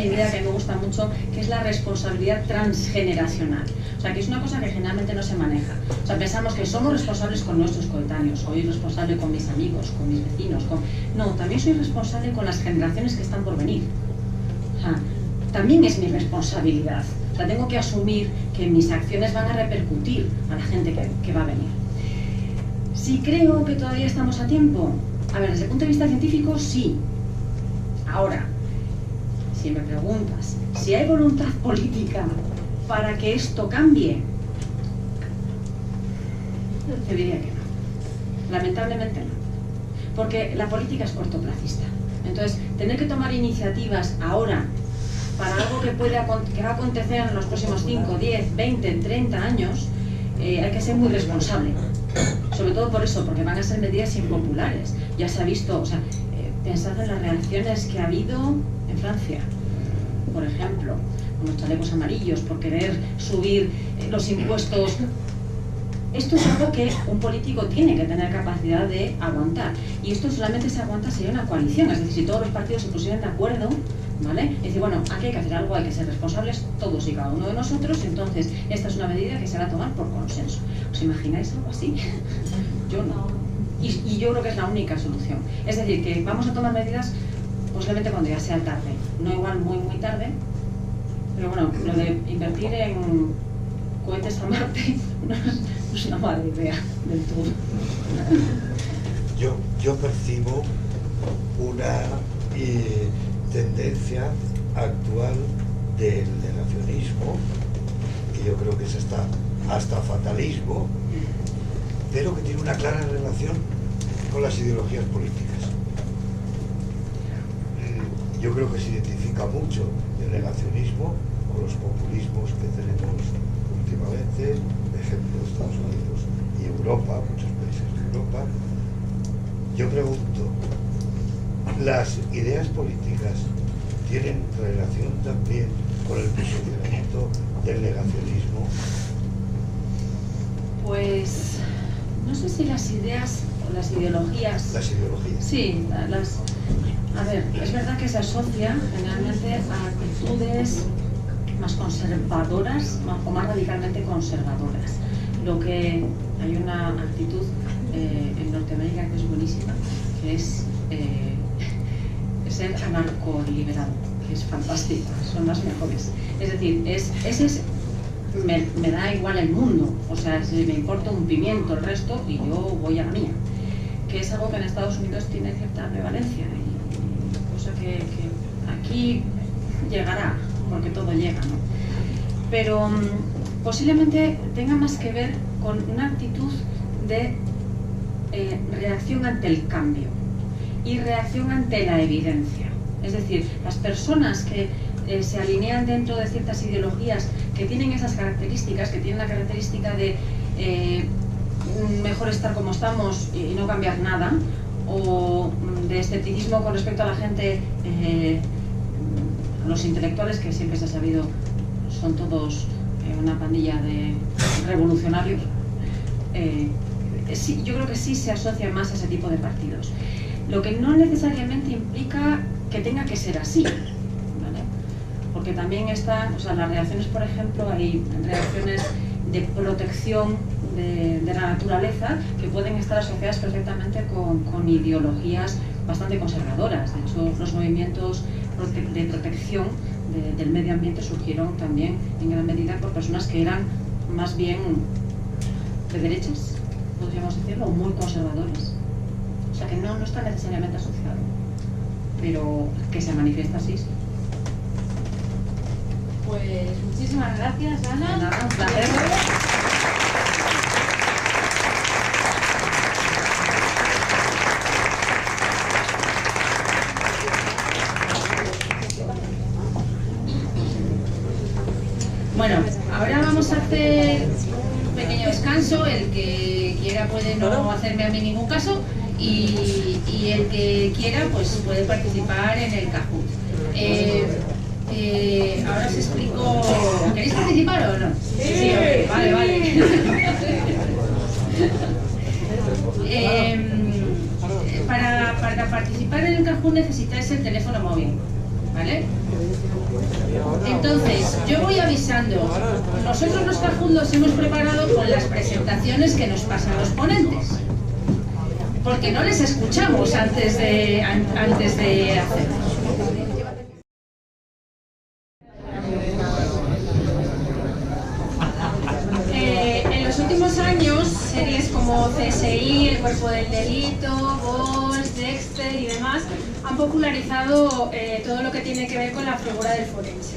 idea que me gusta mucho, que es la responsabilidad transgeneracional. O sea, que es una cosa que generalmente no se maneja. O sea, pensamos que somos responsables con nuestros coetáneos, soy responsable con mis amigos, con mis vecinos. No, también soy responsable con las generaciones que están por venir. O sea, también es mi responsabilidad. O sea, tengo que asumir que mis acciones van a repercutir a la gente que va a venir. Si creo que todavía estamos a tiempo, a ver, desde el punto de vista científico, sí. Ahora, si me preguntas si hay voluntad política para que esto cambie, te diría que no. Lamentablemente no. Porque la política es cortoplacista. Entonces, tener que tomar iniciativas ahora para algo que va a acontecer en los próximos 5, 10, 20, 30 años, hay que ser muy responsable. Sobre todo por eso, porque van a ser medidas impopulares. Ya se ha visto, o sea, pensad en las reacciones que ha habido en Francia, por ejemplo, con los chalecos amarillos, por querer subir los impuestos. Esto es algo que un político tiene que tener capacidad de aguantar. Y esto solamente se aguanta si hay una coalición, es decir, si todos los partidos se pusieran de acuerdo, ¿vale? Es decir, bueno, aquí hay que hacer algo, hay que ser responsables todos y cada uno de nosotros, entonces esta es una medida que se va a tomar por consenso. ¿Os imagináis algo así? Yo no. Y yo creo que es la única solución. Es decir, que vamos a tomar medidas posiblemente cuando ya sea tarde. No igual muy tarde, pero bueno, lo de invertir en cohetes a Marte no es una mala idea del todo. Yo percibo una tendencia actual del negacionismo, que yo creo que es hasta fatalismo, pero que tiene una clara relación con las ideologías políticas. Yo creo que se identifica mucho el negacionismo con los populismos que tenemos últimamente, por ejemplo, Estados Unidos y Europa, muchos países de Europa. Yo pregunto, ¿las ideas políticas tienen relación también con el posicionamiento del negacionismo? Pues no sé si las ideas o las ideologías... Las ideologías. Sí, a ver, es verdad que se asocia generalmente a actitudes más conservadoras o más radicalmente conservadoras. Lo que hay una actitud en Norteamérica que es buenísima, que es ser anarcoliberal, que es fantástica, son las mejores. Es decir, me da igual el mundo, o sea, si me importa un pimiento el resto y yo voy a la mía, que es algo que en Estados Unidos tiene cierta prevalencia y cosa que aquí llegará, porque todo llega, ¿no? Pero posiblemente tenga más que ver con una actitud de reacción ante el cambio y reacción ante la evidencia. Es decir, las personas que se alinean dentro de ciertas ideologías que tienen esas características, que tienen la característica de mejor estar como estamos y no cambiar nada, o de escepticismo con respecto a la gente, los intelectuales, que siempre se ha sabido son todos una pandilla de revolucionarios, sí, yo creo que sí se asocia más a ese tipo de partidos. Lo que no necesariamente implica que tenga que ser así, ¿vale? Porque también están, o sea, las reacciones, por ejemplo, hay reacciones de protección de la naturaleza que pueden estar asociadas perfectamente con ideologías bastante conservadoras. De hecho, los movimientos de protección del medio ambiente surgieron también en gran medida por personas que eran más bien de derechas, podríamos decirlo, o muy conservadores. O sea que no está necesariamente asociado, pero que se manifiesta así. Pues muchísimas gracias, Ana. Nada, un placer. Bueno, ahora vamos a hacer un pequeño descanso. El que quiera puede no hacerme a mí ningún caso y el que quiera pues puede participar en el Kahoot. Ahora os explico. ¿Queréis participar o no? Sí, okay, vale. Para participar en el Kahoot necesitáis el teléfono móvil, ¿vale? Entonces, yo voy avisando. Nosotros los Kahoot los hemos preparado con las presentaciones que nos pasan los ponentes, porque no les escuchamos antes de hacerlo. como CSI, el Cuerpo del Delito, Bols, Dexter y demás, han popularizado todo lo que tiene que ver con la figura del forense.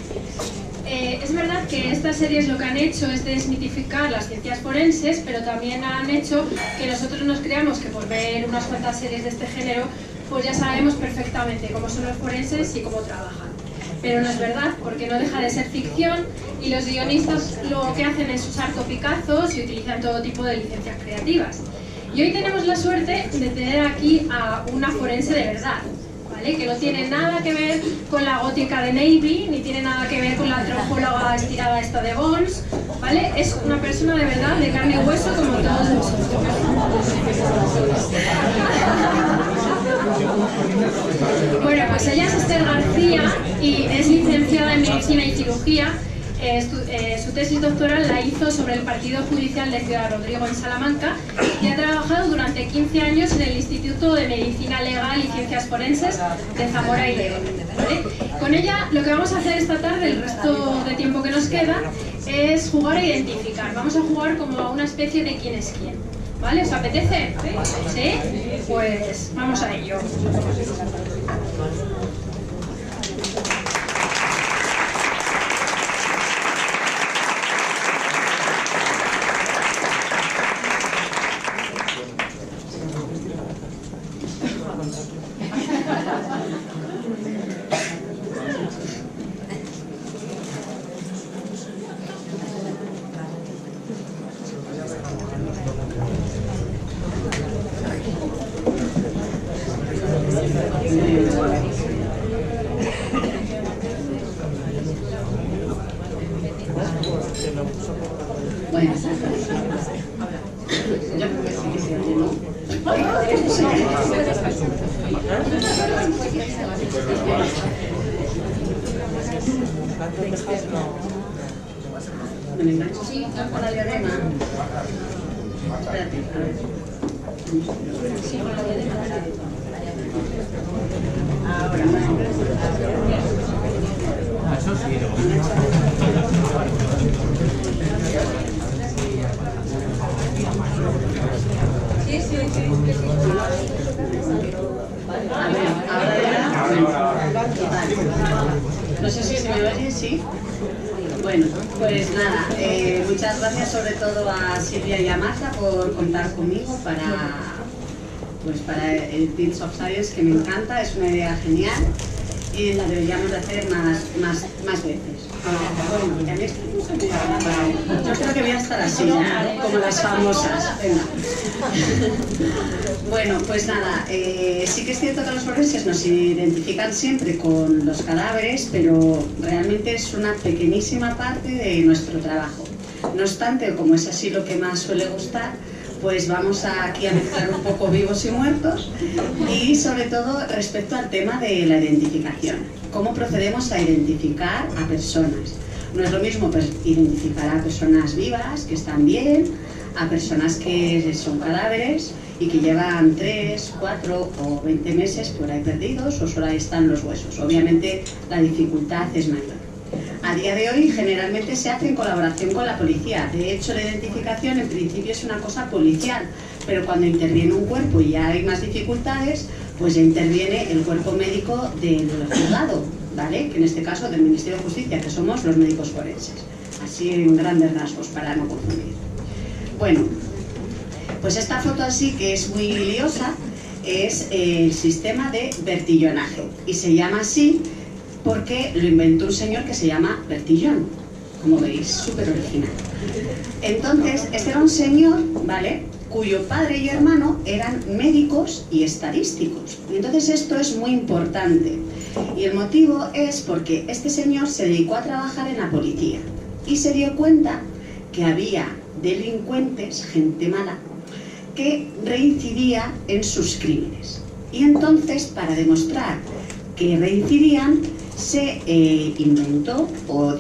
Es verdad que estas series lo que han hecho es desmitificar las ciencias forenses, pero también han hecho que nosotros nos creamos que por ver unas cuantas series de este género, pues ya sabemos perfectamente cómo son los forenses y cómo trabajan. Pero no es verdad, porque no deja de ser ficción y los guionistas lo que hacen es usar topicazos y utilizan todo tipo de licencias creativas. Y hoy tenemos la suerte de tener aquí a una forense de verdad, ¿vale? Que no tiene nada que ver con la gótica de Navy, ni tiene nada que ver con la antropóloga estirada esta de Bones, ¿vale? Es una persona de verdad, de carne y hueso, como todos nosotros. Bueno, pues ella es Esther García y es licenciada en Medicina y Cirugía. Su tesis doctoral la hizo sobre el Partido Judicial de Ciudad Rodrigo en Salamanca y ha trabajado durante 15 años en el Instituto de Medicina Legal y Ciencias Forenses de Zamora y León, ¿vale? Con ella lo que vamos a hacer esta tarde, el resto de tiempo que nos queda, es jugar a identificar. Vamos a jugar como a una especie de quién es quién, ¿vale? ¿Os apetece? ¿Sí? Pues vamos a ello. Bueno, yo creo que sí que se oye, ¿no? ¿Me engancho? Sí, con la diadema. Espérate, a ver. Sí, con la diadema. Ahora. Eso sí, A ver, ahora ya. No sé si se me oye, ¿sí? Bueno, pues nada, muchas gracias sobre todo a Silvia y a Marta por contar conmigo para el Teams of Science, que me encanta, es una idea genial y la deberíamos de hacer más veces. Bueno, porque a mí yo creo que voy a estar así, como las famosas. Venga. Bueno, pues nada, sí que es cierto que los forenses nos identifican siempre con los cadáveres, pero realmente es una pequeñísima parte de nuestro trabajo. No obstante, como es así lo que más suele gustar, pues vamos aquí a mezclar un poco vivos y muertos y sobre todo respecto al tema de la identificación. ¿Cómo procedemos a identificar a personas? No es lo mismo identificar a personas vivas, que están bien, a personas que son cadáveres y que llevan 3, 4 o 20 meses por ahí perdidos o solo ahí están los huesos. Obviamente la dificultad es mayor. A día de hoy generalmente se hace en colaboración con la policía. De hecho, la identificación en principio es una cosa policial, pero cuando interviene un cuerpo y ya hay más dificultades, pues ya interviene el cuerpo médico del juzgado, ¿vale? Que en este caso del Ministerio de Justicia, que somos los médicos forenses. Así en grandes rasgos, para no confundir. Bueno, pues esta foto así, que es muy liosa, es el sistema de Bertillonaje. Y se llama así porque lo inventó un señor que se llama Bertillon, como veis, súper original. Entonces, este era un señor, ¿vale?, cuyo padre y hermano eran médicos y estadísticos. Y entonces esto es muy importante. Y el motivo es porque este señor se dedicó a trabajar en la policía y se dio cuenta que había delincuentes, gente mala, que reincidía en sus crímenes. Y entonces, para demostrar que reincidían, se inventó o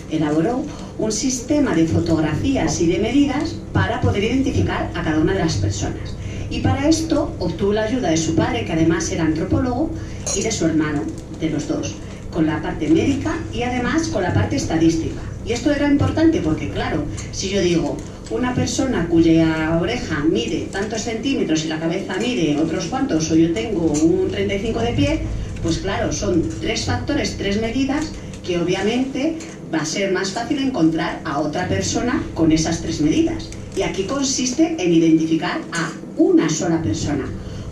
elaboró un sistema de fotografías y de medidas para poder identificar a cada una de las personas. Y para esto obtuvo la ayuda de su padre, que además era antropólogo, y de su hermano, de los dos, con la parte médica y además con la parte estadística. Y esto era importante porque, claro, si yo digo, una persona cuya oreja mide tantos centímetros y la cabeza mide otros cuantos, o yo tengo un 35 de pie, pues claro, son 3 factores, 3 medidas que obviamente va a ser más fácil encontrar a otra persona con esas 3 medidas. Y aquí consiste en identificar a una sola persona,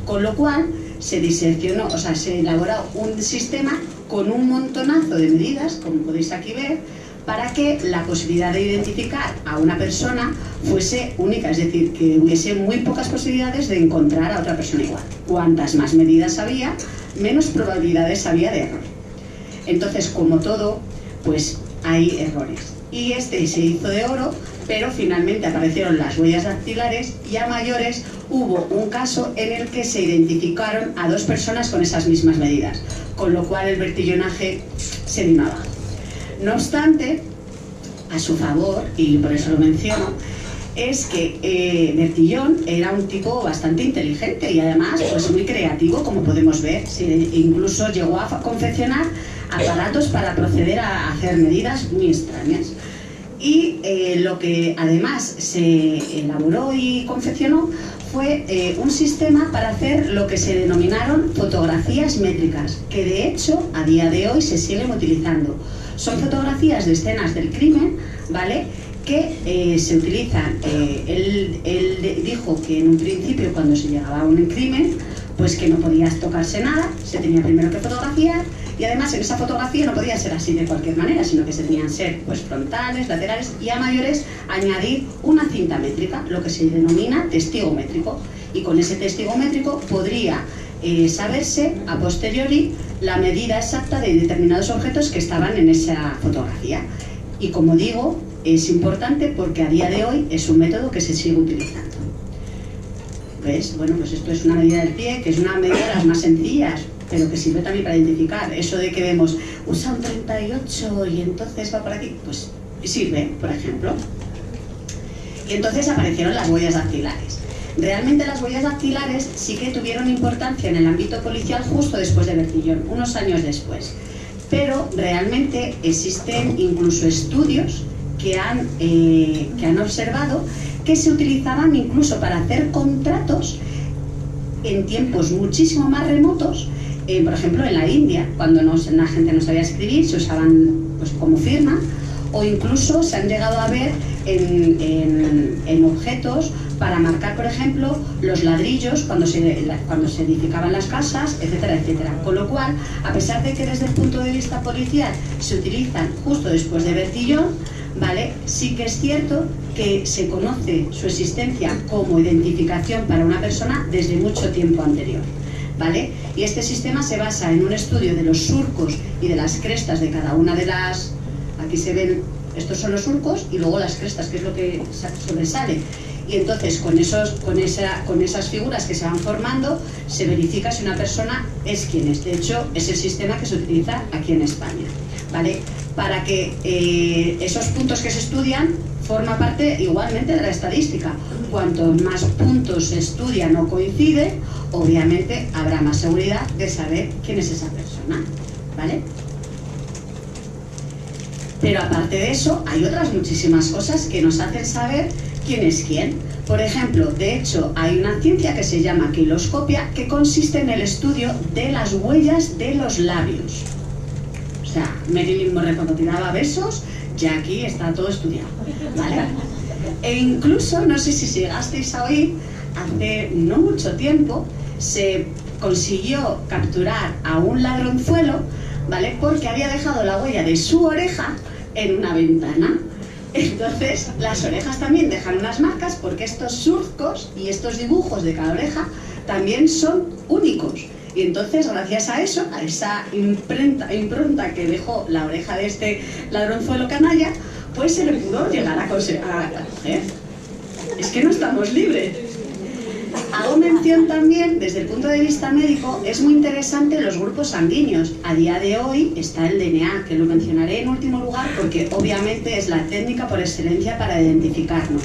con lo cual se diseccionó, o sea, se elaboró un sistema con un montonazo de medidas, como podéis aquí ver, para que la posibilidad de identificar a una persona fuese única, es decir, que hubiese muy pocas posibilidades de encontrar a otra persona igual. Cuantas más medidas había, menos probabilidades había de error. Entonces, como todo, pues hay errores. Y este se hizo de oro, pero finalmente aparecieron las huellas dactilares y a mayores hubo un caso en el que se identificaron a 2 personas con esas mismas medidas, con lo cual el vertillonaje se vino abajo. No obstante, a su favor, y por eso lo menciono, es que Bertillon era un tipo bastante inteligente y además pues muy creativo, como podemos ver. Incluso llegó a confeccionar aparatos para proceder a hacer medidas muy extrañas. Y lo que además se elaboró y confeccionó fue un sistema para hacer lo que se denominaron fotografías métricas, que de hecho a día de hoy se siguen utilizando. Son fotografías de escenas del crimen, ¿vale?, que se utilizan. Él dijo que en un principio, cuando se llegaba a un crimen, pues que no podía tocarse nada, se tenía primero que fotografiar, y además en esa fotografía no podía ser así de cualquier manera, sino que se tenían que ser pues frontales, laterales y a mayores añadir una cinta métrica, lo que se denomina testigo métrico, y con ese testigo métrico podría saberse a posteriori la medida exacta de determinados objetos que estaban en esa fotografía. Y como digo, es importante porque a día de hoy es un método que se sigue utilizando. ¿Ves? Bueno, pues esto es una medida del pie, que es una medida de las más sencillas, pero que sirve también para identificar. Eso de que vemos, usa un 38 y entonces va por aquí, pues sirve, por ejemplo. Y entonces aparecieron las huellas dactilares. Realmente las huellas dactilares sí que tuvieron importancia en el ámbito policial justo después de Bertillon, unos años después. Pero realmente existen incluso estudios que han observado que se utilizaban incluso para hacer contratos en tiempos muchísimo más remotos. Por ejemplo, en la India, cuando la gente no sabía escribir, se usaban pues como firma, o incluso se han llegado a ver en objetos para marcar, por ejemplo, los ladrillos cuando se edificaban las casas, etcétera, etcétera. Con lo cual, a pesar de que desde el punto de vista policial se utilizan justo después de Bertillon, ¿vale?, sí que es cierto que se conoce su existencia como identificación para una persona desde mucho tiempo anterior, ¿vale? Y este sistema se basa en un estudio de los surcos y de las crestas de cada una de las... Aquí se ven, estos son los surcos y luego las crestas, que es lo que sobresale. Y entonces con esas figuras que se van formando se verifica si una persona es quien es. De hecho, es el sistema que se utiliza aquí en España, ¿vale? Para que esos puntos que se estudian forma parte igualmente de la estadística. Cuantos más puntos se estudian o coinciden, obviamente habrá más seguridad de saber quién es esa persona, ¿vale? Pero aparte de eso, hay otras muchísimas cosas que nos hacen saber quién es quién. Por ejemplo, de hecho, hay una ciencia que se llama quiloscopia, que consiste en el estudio de las huellas de los labios. O sea, Marilyn Monroe cuando tiraba besos, ya aquí está todo estudiado, ¿vale? E incluso, no sé si llegasteis a oír, hace no mucho tiempo se consiguió capturar a un ladronzuelo, ¿vale?, porque había dejado la huella de su oreja en una ventana. Entonces, las orejas también dejan unas marcas porque estos surcos y estos dibujos de cada oreja también son únicos. Y entonces, gracias a eso, a esa impronta que dejó la oreja de este ladronzuelo canalla, pues se le pudo llegar a coger. Es que no estamos libres. Hago mención también, desde el punto de vista médico, es muy interesante los grupos sanguíneos. A día de hoy está el DNA, que lo mencionaré en último lugar porque obviamente es la técnica por excelencia para identificarnos.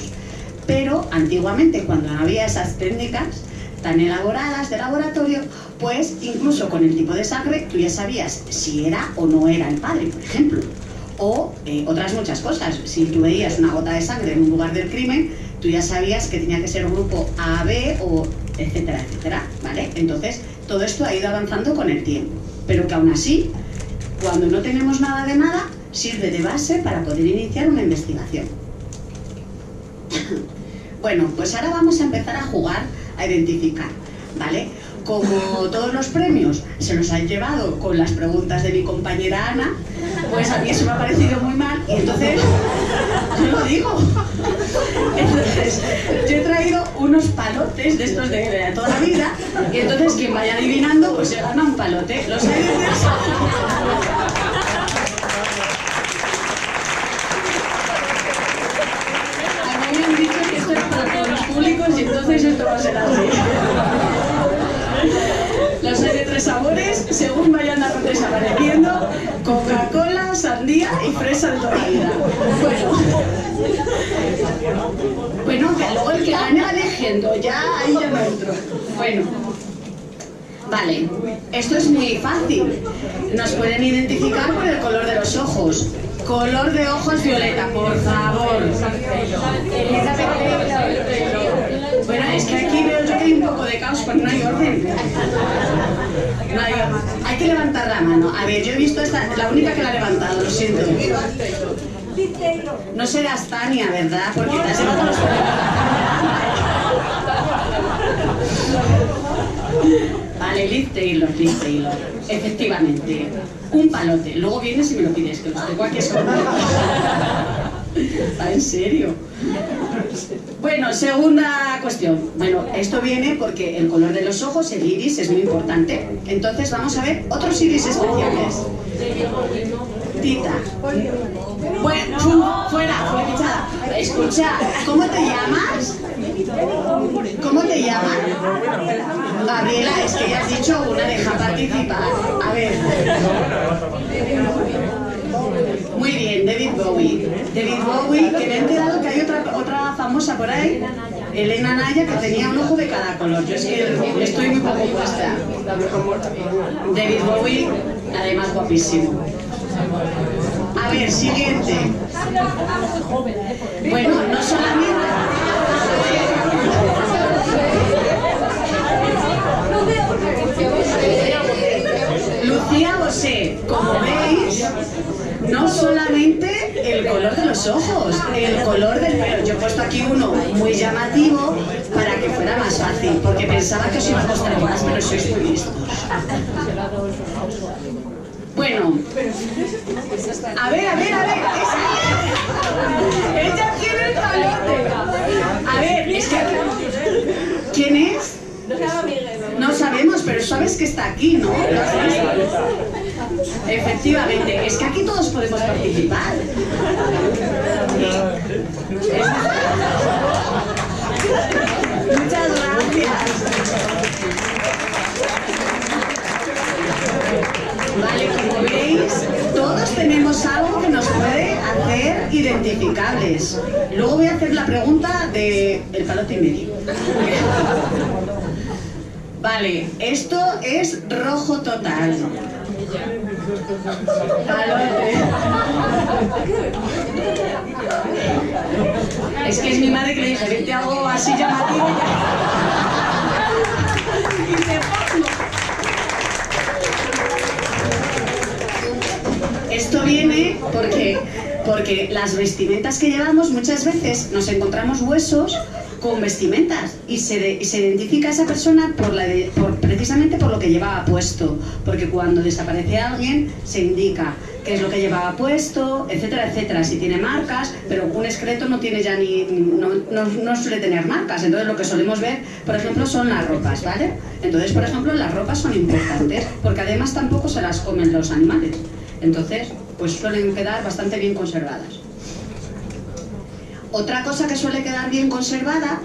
Pero antiguamente, cuando no había esas técnicas tan elaboradas de laboratorio, pues incluso con el tipo de sangre tú ya sabías si era o no era el padre, por ejemplo. O otras muchas cosas. Si tú veías una gota de sangre en un lugar del crimen, tú ya sabías que tenía que ser grupo A, B o etcétera, etcétera, ¿vale? Entonces, todo esto ha ido avanzando con el tiempo, pero que aún así, cuando no tenemos nada de nada, sirve de base para poder iniciar una investigación. Bueno, pues ahora vamos a empezar a jugar, a identificar, ¿vale? Como todos los premios se los han llevado con las preguntas de mi compañera Ana, pues a mí eso me ha parecido muy mal y entonces, yo lo digo, entonces yo he traído unos palotes de estos de toda la vida y entonces quien vaya adivinando pues se gana un palote. ¿Los hay? A mí me han dicho que esto es para todos los públicos y entonces esto va a ser así. Los hay de 3 sabores, según vayan desapareciendo: Coca-Cola, sandía y fresa de toda la vida. Bueno, que luego el que gane va eligiendo, ya ahí ya no entro. Bueno, vale, esto es muy fácil. Nos pueden identificar por el color de los ojos. Color de ojos violeta, por favor. Bueno, es que aquí veo yo que hay un poco de caos porque no hay orden. No hay orden. Hay que levantar la mano. A ver, yo he visto esta, la única que la ha levantado, lo siento. No serás Tania, ¿verdad? Porque te has llevado los... Vale, Liz Taylor. Efectivamente. Un palote. Luego vienes y me lo pides, que los tengo aquí escondidos. ¿En serio? Bueno, segunda cuestión. Bueno, esto viene porque el color de los ojos, el iris, es muy importante. Entonces vamos a ver otros iris especiales. Tita. Bueno, fuera, pichada. Escucha, ¿cómo te llamas? ¿Cómo te llamas? Gabriela, es que ya has dicho una, deja participar. A ver. Muy bien, David Bowie. David Bowie, que me he enterado que hay otra famosa por ahí, Elena Naya, que tenía un ojo de cada color. Yo es que estoy muy poco puesta. David Bowie, además guapísimo. A ver, siguiente. Bueno, no solamente... Lucía Bosé, como veis, no solamente el color de los ojos, el color del pelo. Yo he puesto aquí uno muy llamativo para que fuera más fácil, porque pensaba que os iba a costar más, pero sois muy listos. Bueno, a ver, ella tiene el palote. A ver, es que... ¿Quién es? No sabemos, pero sabes que está aquí, ¿no? Efectivamente, es que aquí todos podemos participar. Muchas gracias. Vale, como veis, todos tenemos algo que nos puede hacer identificables. Luego voy a hacer la pregunta del palote y medio. Vale, esto es rojo total. Palote. Es que es mi madre que le dije, vete algo así llamativo y te pongo. Esto viene porque las vestimentas que llevamos muchas veces nos encontramos huesos con vestimentas y se identifica a esa persona precisamente por lo que llevaba puesto, porque cuando desaparece alguien se indica qué es lo que llevaba puesto, etcétera, etcétera. Si tiene marcas, pero un esqueleto no tiene ya no suele tener marcas. Entonces lo que solemos ver, por ejemplo, son las ropas, ¿vale? Entonces, por ejemplo, las ropas son importantes porque además tampoco se las comen los animales. Entonces, pues suelen quedar bastante bien conservadas. Otra cosa que suele quedar bien conservada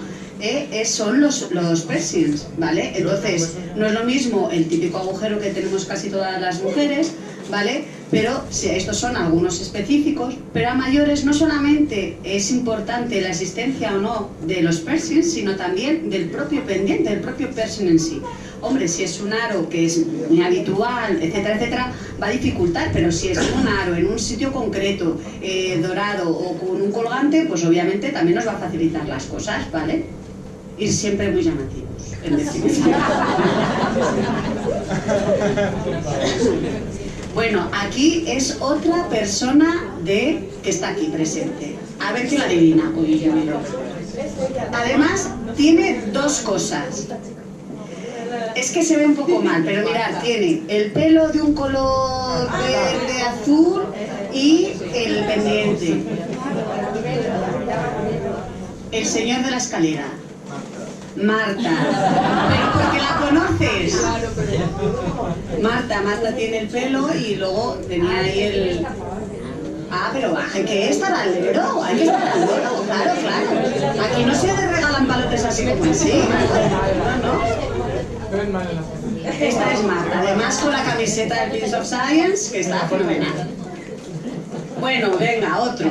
son los piercings, ¿vale? Entonces, no es lo mismo el típico agujero que tenemos casi todas las mujeres, ¿vale? Pero sí, estos son algunos específicos, pero a mayores no solamente es importante la existencia o no de los piercings, sino también del propio pendiente, del propio piercing en sí. Hombre, si es un aro que es muy habitual, etcétera, etcétera, va a dificultar, pero si es un aro en un sitio concreto, dorado o con un colgante, pues obviamente también nos va a facilitar las cosas, ¿vale? Y siempre muy llamativos, en definitiva. Bueno, aquí es otra persona que está aquí presente. A ver quién la adivina. Además, tiene dos cosas. Es que se ve un poco mal, pero mirad, tiene el pelo de un color verde azul y el pendiente. El señor de la escalera. Marta. ¿Pero porque la conoces? Marta tiene el pelo y luego tenía ahí el... Ah, pero hay que estar al loro, hay que estar al loro, claro. Aquí no se regalan palotes así como así. No. Esta es Marta, además con la camiseta del Prince of Science, que está fenomenal. Bueno, venga, otro.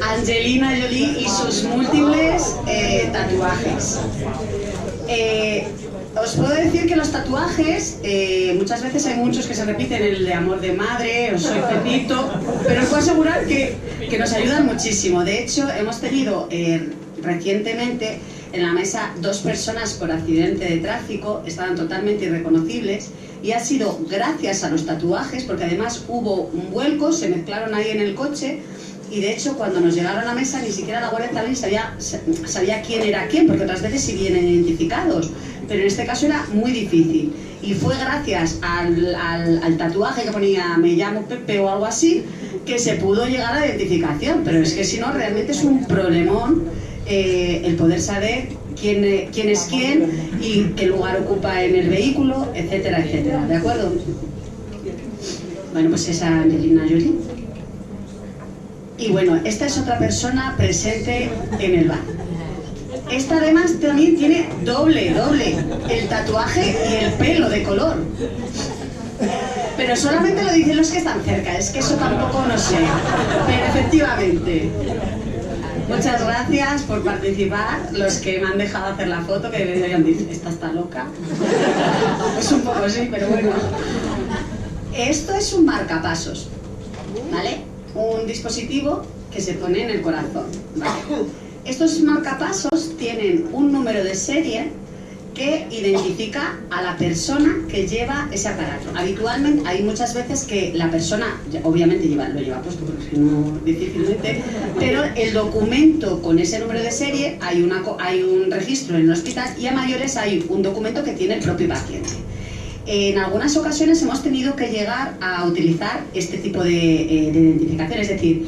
Angelina Jolie y sus múltiples tatuajes. Os puedo decir que los tatuajes, muchas veces hay muchos que se repiten, el de amor de madre, o soy Pepito, pero os puedo asegurar que nos ayudan muchísimo. De hecho, hemos tenido recientemente en la mesa 2 personas por accidente de tráfico, estaban totalmente irreconocibles, y ha sido gracias a los tatuajes, porque además hubo un vuelco, se mezclaron ahí en el coche, y de hecho cuando nos llegaron a la mesa ni siquiera la Guardia Civil sabía quién era quién, porque otras veces sí vienen identificados, pero en este caso era muy difícil. Y fue gracias al tatuaje que ponía me llamo Pepe o algo así, que se pudo llegar a la identificación, pero es que si no realmente es un problemón el poder saber quién es quién y qué lugar ocupa en el vehículo, etcétera, etcétera, ¿de acuerdo? Bueno, pues esa Angelina Jolie. Y bueno, esta es otra persona presente en el bar. Esta además también tiene doble, el tatuaje y el pelo de color. Pero solamente lo dicen los que están cerca, es que eso tampoco no sé. Pero efectivamente. Muchas gracias por participar, los que me han dejado hacer la foto, que deberían decir, esta está loca. Pues un poco sí, pero bueno. Esto es un marcapasos, ¿vale? Un dispositivo que se pone en el corazón, ¿vale? Estos marcapasos tienen un número de serie que identifica a la persona que lleva ese aparato. Habitualmente hay muchas veces que la persona, obviamente lo lleva puesto, porque si no difícilmente, pero el documento con ese número de serie hay un registro en el hospital, y a mayores hay un documento que tiene el propio paciente. En algunas ocasiones hemos tenido que llegar a utilizar este tipo de identificación, es decir,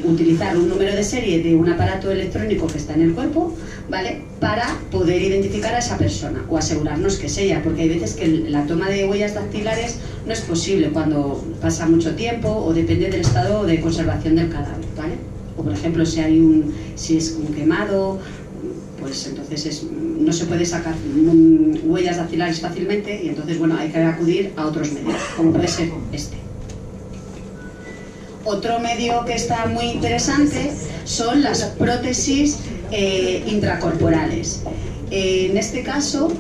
utilizar un número de serie de un aparato electrónico que está en el cuerpo, ¿vale?, para poder identificar a esa persona o asegurarnos que es ella, porque hay veces que la toma de huellas dactilares no es posible cuando pasa mucho tiempo o depende del estado de conservación del cadáver, ¿vale? O por ejemplo si es un quemado, pues entonces no se puede sacar huellas dactilares fácilmente, y entonces bueno, hay que acudir a otros medios, como puede ser este. Otro medio que está muy interesante son las prótesis intracorporales. En este caso,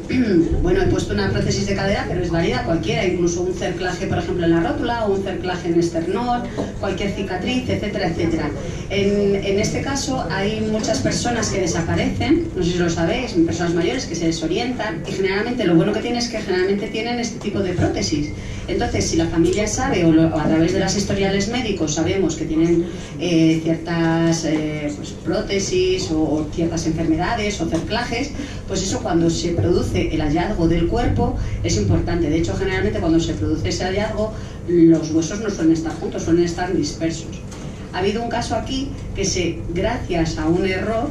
bueno, he puesto una prótesis de cadera, pero es válida cualquiera, incluso un cerclaje, por ejemplo, en la rótula, o un cerclaje en esternón, cualquier cicatriz, etcétera, etcétera. En este caso hay muchas personas que desaparecen, no sé si lo sabéis, personas mayores que se desorientan, y generalmente lo bueno que tiene es que generalmente tienen este tipo de prótesis. Entonces, si la familia sabe, o a través de las historiales médicos sabemos que tienen ciertas pues, prótesis o ciertas enfermedades o cerclajes, pues eso, cuando se produce el hallazgo del cuerpo es importante. De hecho, generalmente cuando se produce ese hallazgo, los huesos no suelen estar juntos, suelen estar dispersos. Ha habido un caso aquí que gracias a un error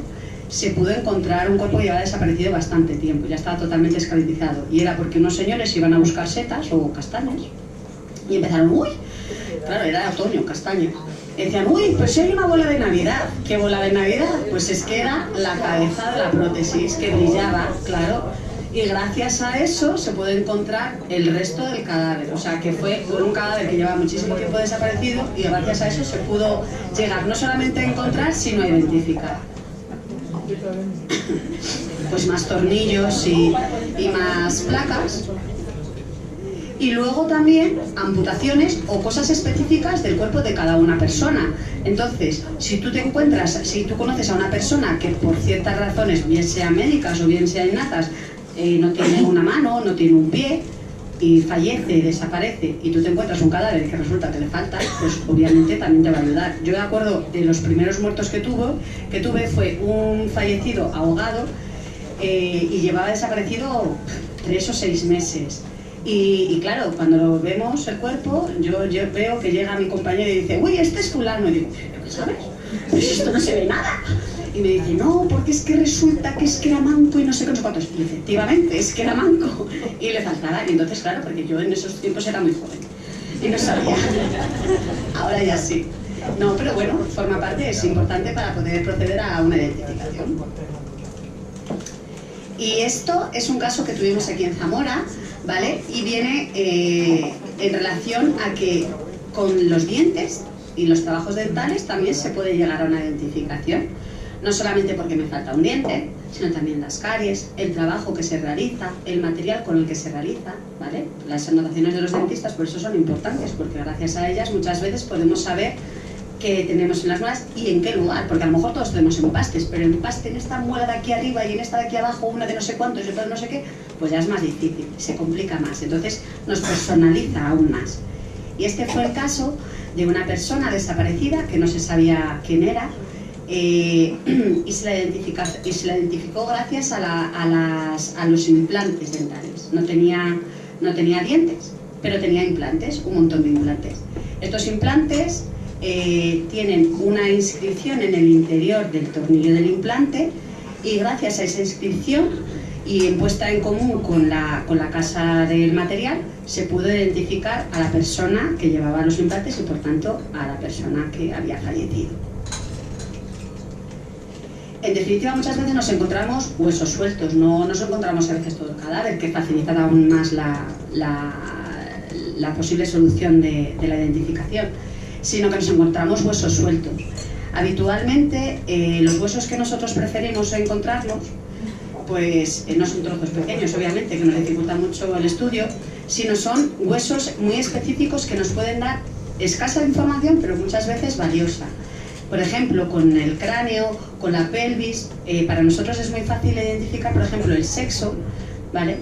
se pudo encontrar un cuerpo que llevaba desaparecido bastante tiempo, ya estaba totalmente esclavizado, y era porque unos señores iban a buscar setas o castañas y empezaron, uy, claro, era otoño, castañas, decían, uy, pues si hay una bola de Navidad. ¿Qué bola de Navidad? Pues es que era la cabeza de la prótesis que brillaba, claro. Y gracias a eso se puede encontrar el resto del cadáver. O sea, que fue un cadáver que lleva muchísimo tiempo desaparecido y gracias a eso se pudo llegar no solamente a encontrar, sino a identificar. Pues más tornillos y más placas. Y luego también amputaciones o cosas específicas del cuerpo de cada una persona. Entonces, si tú conoces a una persona que por ciertas razones, bien sean médicas o bien sean innatas, no tiene una mano, no tiene un pie, y fallece, desaparece, y tú te encuentras un cadáver que resulta que le falta, pues obviamente también te va a ayudar. Yo me acuerdo de los primeros muertos que tuve fue un fallecido ahogado y llevaba desaparecido 3 o 6 meses. Y claro, cuando vemos el cuerpo, yo veo que llega mi compañero y dice, uy, este es fulano. Y digo, ¿qué sabes? Pues esto no se ve nada. Y me dice, no, porque es que resulta que era manco y no sé qué, no sé cuántos. Y efectivamente, es que era manco. Y le faltaba. Y entonces, claro, porque yo en esos tiempos era muy joven. Y no sabía. Ahora ya sí. No, pero bueno, forma parte, es importante para poder proceder a una identificación. Y esto es un caso que tuvimos aquí en Zamora, ¿vale? Y viene en relación a que con los dientes y los trabajos dentales también se puede llegar a una identificación. No solamente porque me falta un diente, sino también las caries, el trabajo que se realiza, el material con el que se realiza, ¿vale? Las anotaciones de los dentistas por eso son importantes, porque gracias a ellas muchas veces podemos saber qué tenemos en las muelas y en qué lugar, porque a lo mejor todos tenemos empastes, pero el empaste en esta muela de aquí arriba y en esta de aquí abajo, una de no sé cuántos y otra de no sé qué, pues ya es más difícil, se complica más, entonces nos personaliza aún más. Y este fue el caso de una persona desaparecida que no se sabía quién era, y se la identificó gracias a los implantes dentales. No tenía dientes, pero tenía implantes, un montón de implantes. Estos implantes tienen una inscripción en el interior del tornillo del implante y gracias a esa inscripción y en puesta en común con la casa del material se pudo identificar a la persona que llevaba los implantes y por tanto a la persona que había fallecido. En definitiva, muchas veces nos encontramos huesos sueltos, no nos encontramos a veces todo el cadáver, que facilita aún más la posible solución de la identificación, sino que nos encontramos huesos sueltos. Habitualmente, los huesos que nosotros preferimos encontrarlos, pues no son trozos pequeños, obviamente, que nos dificulta mucho el estudio, sino son huesos muy específicos que nos pueden dar escasa información, pero muchas veces valiosa. Por ejemplo, con el cráneo, con la pelvis, para nosotros es muy fácil identificar, por ejemplo, el sexo, ¿vale?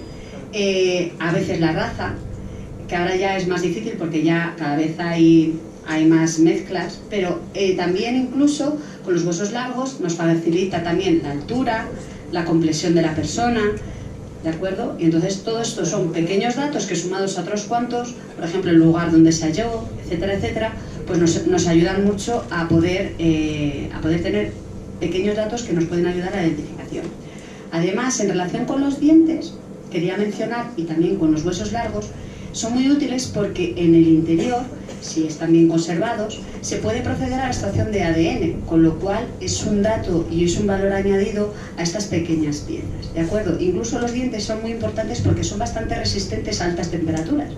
A veces la raza, que ahora ya es más difícil porque ya cada vez hay más mezclas, pero también incluso con los huesos largos nos facilita también la altura, la complexión de la persona, ¿de acuerdo? Y entonces todo esto son pequeños datos que sumados a otros cuantos, por ejemplo, el lugar donde se halló, etcétera, etcétera, pues nos ayudan mucho a poder tener pequeños datos que nos pueden ayudar a la identificación. Además, en relación con los dientes, quería mencionar, y también con los huesos largos, son muy útiles porque en el interior, si están bien conservados, se puede proceder a la extracción de ADN, con lo cual es un dato y es un valor añadido a estas pequeñas piezas, ¿de acuerdo? Incluso los dientes son muy importantes porque son bastante resistentes a altas temperaturas.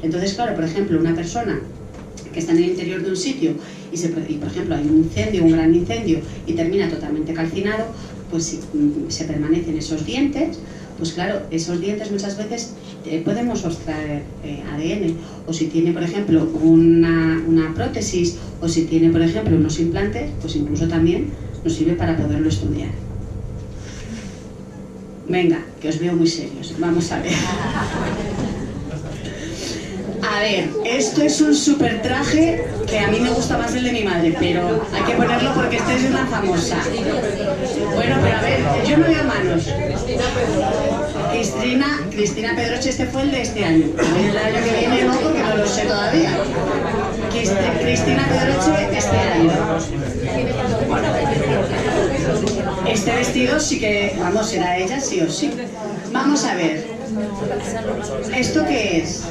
Entonces, claro, por ejemplo, una persona que está en el interior de un sitio y por ejemplo, hay un incendio, un gran incendio, y termina totalmente calcinado, pues si se permanecen esos dientes, pues claro, esos dientes muchas veces podemos extraer ADN, o si tiene, por ejemplo, una prótesis, o si tiene, por ejemplo, unos implantes, pues incluso también nos sirve para poderlo estudiar. Venga, que os veo muy serios, vamos a ver. A ver, esto es un super traje que a mí me gusta más el de mi madre, pero hay que ponerlo porque esta es una famosa. Bueno, pero a ver, yo no veo manos. Cristina Pedroche, este fue el de este año. El año que viene no, porque no lo sé todavía. Cristina Pedroche este año. Este vestido sí que, vamos, será ella sí o sí. Vamos a ver. ¿Esto qué es?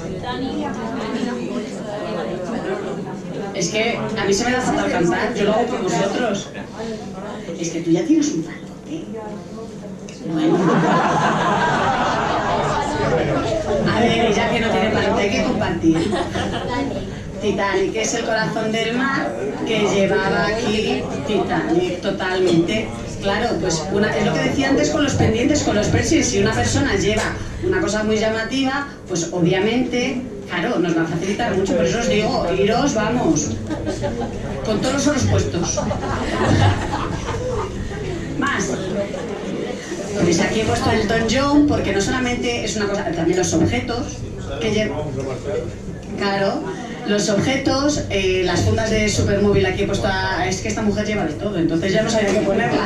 Es que a mí se me da fatal cantar, yo lo hago por vosotros. Es que tú ya tienes un palote. Bueno. A ver, ya que no tiene palote, hay que compartir. Titanic, que es el corazón del mar que llevaba aquí Titanic totalmente. Claro, pues es lo que decía antes con los pendientes, con los piercings. Si una persona lleva una cosa muy llamativa, pues obviamente, claro, nos va a facilitar mucho. Por eso os digo, iros, vamos, con todos los oros puestos. Más. Pues aquí he puesto el Elton John porque no solamente es una cosa, también los objetos que llevan. Claro, los objetos, las fundas de Supermóvil, aquí he puesto es que esta mujer lleva de todo, entonces ya no sabía qué ponerla.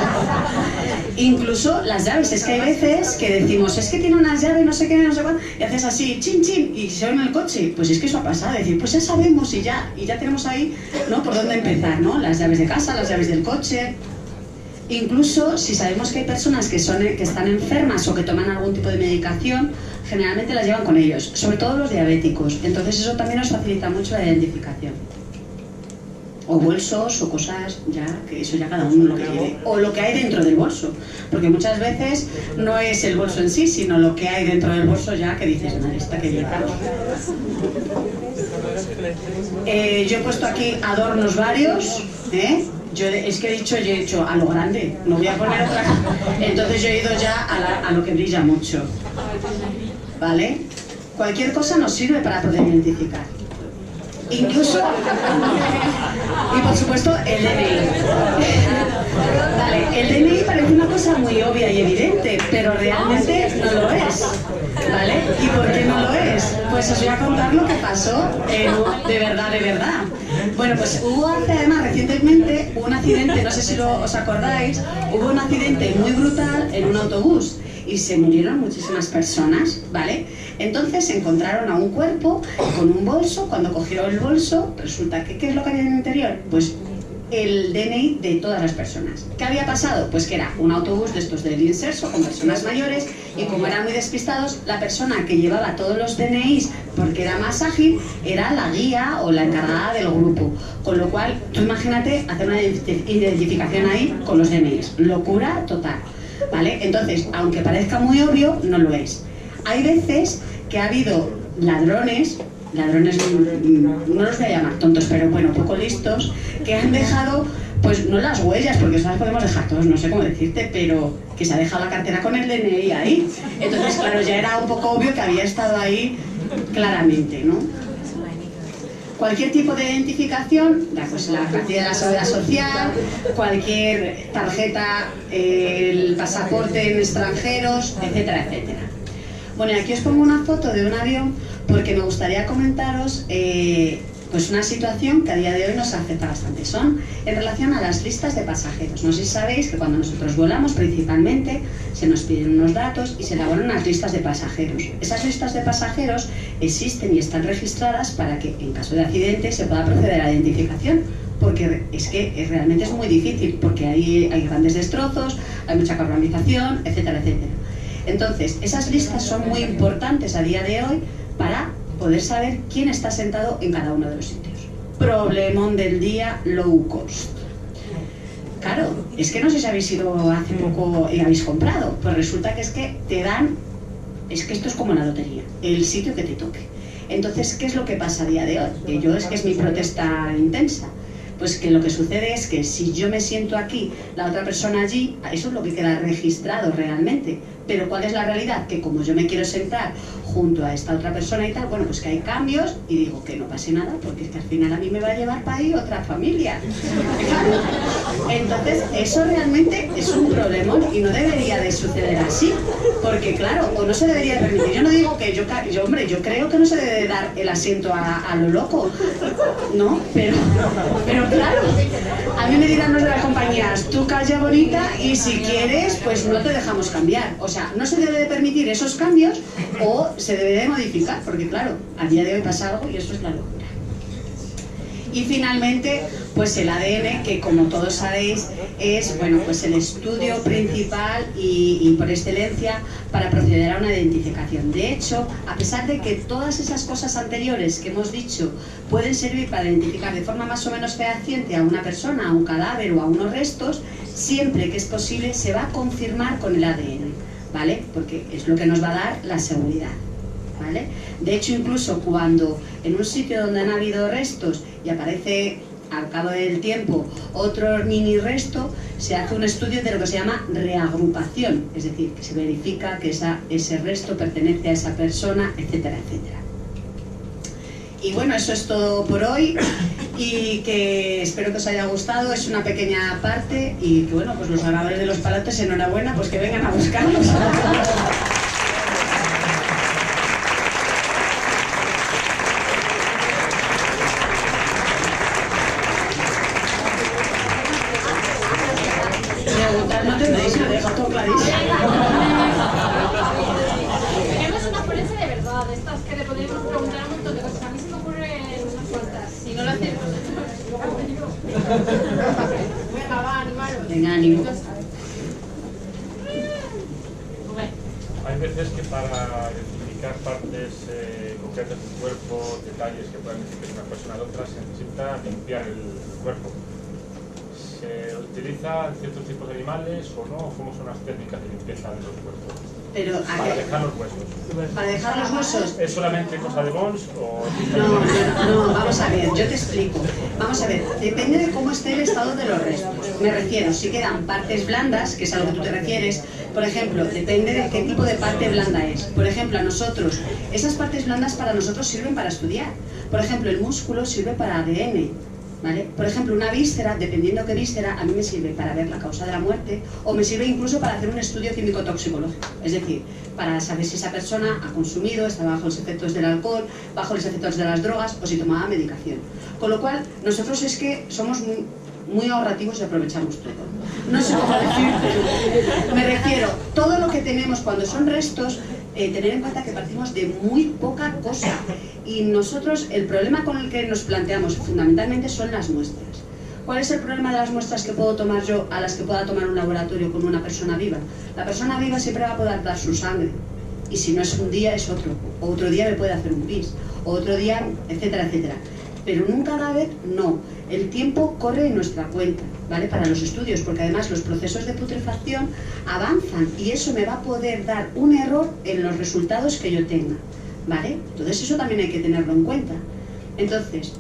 Incluso las llaves, es que hay veces que decimos, es que tiene unas llaves, no sé qué, no sé cuál, y haces así, chin chin, y se ve en el coche. Pues es que eso ha pasado, decir, pues ya sabemos y ya tenemos ahí, ¿no? Por dónde empezar, ¿no? Las llaves de casa, las llaves del coche. Incluso si sabemos que hay personas que están enfermas o que toman algún tipo de medicación, generalmente las llevan con ellos, sobre todo los diabéticos. Entonces eso también nos facilita mucho la identificación. O bolsos o cosas, ya que eso ya cada uno lo que lleve. O lo que hay dentro del bolso. Porque muchas veces no es el bolso en sí, sino lo que hay dentro del bolso ya que dices, madre, esta que lleva. Yo he puesto aquí adornos varios, es que yo he hecho a lo grande, no voy a poner otra cosa. Entonces yo he ido ya a lo que brilla mucho. ¿Vale? Cualquier cosa nos sirve para poder identificar. Incluso, y por supuesto, el DNI. Vale, el DNI parece una cosa muy obvia y evidente, pero realmente no lo es. ¿Vale? ¿Y por qué no lo es? Pues os voy a contar lo que pasó de verdad, de verdad. Bueno, pues hubo además recientemente un accidente, no sé si os acordáis, hubo un accidente muy brutal en un autobús y se murieron muchísimas personas, ¿vale? Entonces encontraron a un cuerpo con un bolso. Cuando cogieron el bolso, resulta que ¿qué es lo que había en el interior? Pues el DNI de todas las personas. ¿Qué había pasado? Pues que era un autobús de estos del inserso con personas mayores y como eran muy despistados, la persona que llevaba todos los DNIs porque era más ágil era la guía o la encargada del grupo. Con lo cual, tú imagínate hacer una identificación ahí con los DNIs. Locura total. ¿Vale? Entonces, aunque parezca muy obvio, no lo es. Hay veces que ha habido ladrones no los voy a llamar tontos, pero bueno, poco listos, que han dejado, pues no las huellas, porque eso las podemos dejar todos, no sé cómo decirte, pero que se ha dejado la cartera con el DNI ahí. Entonces, claro, ya era un poco obvio que había estado ahí claramente, ¿no? Cualquier tipo de identificación, pues la cartilla de la Seguridad Social, cualquier tarjeta, el pasaporte en extranjeros, etcétera, etcétera. Bueno, y aquí os pongo una foto de un avión porque me gustaría comentaros pues una situación que a día de hoy nos afecta bastante. Son en relación a las listas de pasajeros. No sé si sabéis que cuando nosotros volamos principalmente se nos piden unos datos y se elaboran unas listas de pasajeros. Esas listas de pasajeros existen y están registradas para que en caso de accidente se pueda proceder a la identificación, porque es que realmente es muy difícil, porque hay grandes destrozos, hay mucha carbonización, etcétera, etcétera. Entonces, esas listas son muy importantes a día de hoy para poder saber quién está sentado en cada uno de los sitios. Problemón del día, low cost. Claro, es que no sé si habéis ido hace poco y habéis comprado, pues resulta que es que te dan, es que esto es como la lotería, el sitio que te toque. Entonces, ¿qué es lo que pasa a día de hoy? Que yo es que es mi protesta intensa. Pues que lo que sucede es que si yo me siento aquí, la otra persona allí, eso es lo que queda registrado realmente. Pero ¿cuál es la realidad? Que como yo me quiero sentar junto a esta otra persona y tal, bueno, pues que hay cambios y digo que no pase nada, porque es que al final a mí me va a llevar para ahí otra familia. Entonces, eso realmente es un problemón y no debería de suceder así, porque claro, o no se debería permitir. Yo no digo que yo creo que no se debe dar el asiento a lo loco, ¿no? Pero claro, a mí me dirán los de las compañías, tú calla bonita y si quieres, pues no te dejamos cambiar. O sea, no se debe de permitir esos cambios o se debe de modificar, porque claro, a día de hoy pasa algo y eso es la locura. Y finalmente, pues el ADN, que como todos sabéis, es bueno, pues el estudio principal y por excelencia para proceder a una identificación. De hecho, a pesar de que todas esas cosas anteriores que hemos dicho pueden servir para identificar de forma más o menos fehaciente a una persona, a un cadáver o a unos restos, siempre que es posible se va a confirmar con el ADN, ¿vale? Porque es lo que nos va a dar la seguridad, ¿vale? De hecho, incluso cuando en un sitio donde han habido restos y aparece al cabo del tiempo otro mini resto, se hace un estudio de lo que se llama reagrupación, es decir, que se verifica que ese resto pertenece a esa persona, etcétera, etcétera. Y bueno, eso es todo por hoy y que espero que os haya gustado. Es una pequeña parte y que bueno, pues los ganadores de los palotes, enhorabuena, pues que vengan a buscarlos. No tenéis, lo dejo todo clarísimo. Queremos una forense de verdad, de estas que le podemos preguntar un montón de cosas. A mí se me ocurren unas cuantas. Si no lo hacemos, venga, va, animaros. Venga, ánimo. Hay veces que para identificar partes concretas del cuerpo, detalles que puedan decir que es una persona de otra, se necesita limpiar el cuerpo. ¿Se utilizan ciertos tipos de animales o no? ¿Cómo son las técnicas de limpieza de los cuerpos? Pero, para dejar los huesos. ¿Para dejar los huesos? ¿Es solamente cosa de Bones o...? No, vamos a ver, yo te explico. Vamos a ver, depende de cómo esté el estado de los restos. Me refiero, si quedan partes blandas, que es a lo que tú te refieres, por ejemplo, depende de qué tipo de parte blanda es. Por ejemplo, a nosotros, esas partes blandas para nosotros sirven para estudiar. Por ejemplo, el músculo sirve para ADN. ¿Vale? Por ejemplo, una víscera, dependiendo qué víscera, a mí me sirve para ver la causa de la muerte o me sirve incluso para hacer un estudio químico-toxicológico. Es decir, para saber si esa persona ha consumido, está bajo los efectos del alcohol, bajo los efectos de las drogas o si tomaba medicación. Con lo cual, nosotros es que somos muy ahorrativos y aprovechamos todo. No sé cómo decirte. Me refiero, todo lo que tenemos cuando son restos, tener en cuenta que partimos de muy poca cosa y nosotros el problema con el que nos planteamos fundamentalmente son las muestras. ¿Cuál es el problema de las muestras que puedo tomar yo a las que pueda tomar un laboratorio con una persona viva? La persona viva siempre va a poder dar su sangre y si no es un día es otro, o otro día me puede hacer un pis, o otro día, etcétera, etcétera. Pero en un cadáver no, el tiempo corre en nuestra cuenta, ¿vale? Para los estudios, porque además los procesos de putrefacción avanzan y eso me va a poder dar un error en los resultados que yo tenga, ¿vale? Entonces eso también hay que tenerlo en cuenta. Entonces,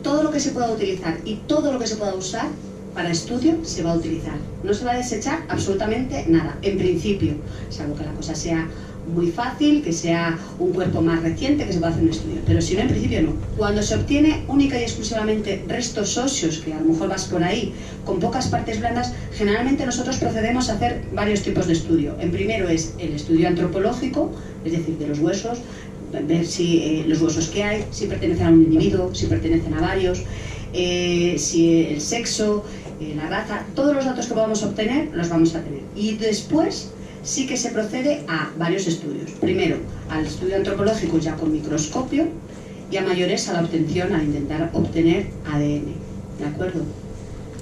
todo lo que se pueda utilizar y todo lo que se pueda usar para estudio se va a utilizar. No se va a desechar absolutamente nada, en principio, salvo que la cosa sea muy fácil, que sea un cuerpo más reciente, que se pueda hacer un estudio, pero si no, en principio no. Cuando se obtiene única y exclusivamente restos óseos, que a lo mejor vas por ahí, con pocas partes blandas, generalmente nosotros procedemos a hacer varios tipos de estudio. En primero es el estudio antropológico, es decir, de los huesos, ver si los huesos que hay, si pertenecen a un individuo, si pertenecen a varios, si el sexo, la raza, todos los datos que podamos obtener los vamos a tener. Y después sí que se procede a varios estudios. Primero, al estudio antropológico ya con microscopio y a mayores a la obtención, a intentar obtener ADN, ¿de acuerdo?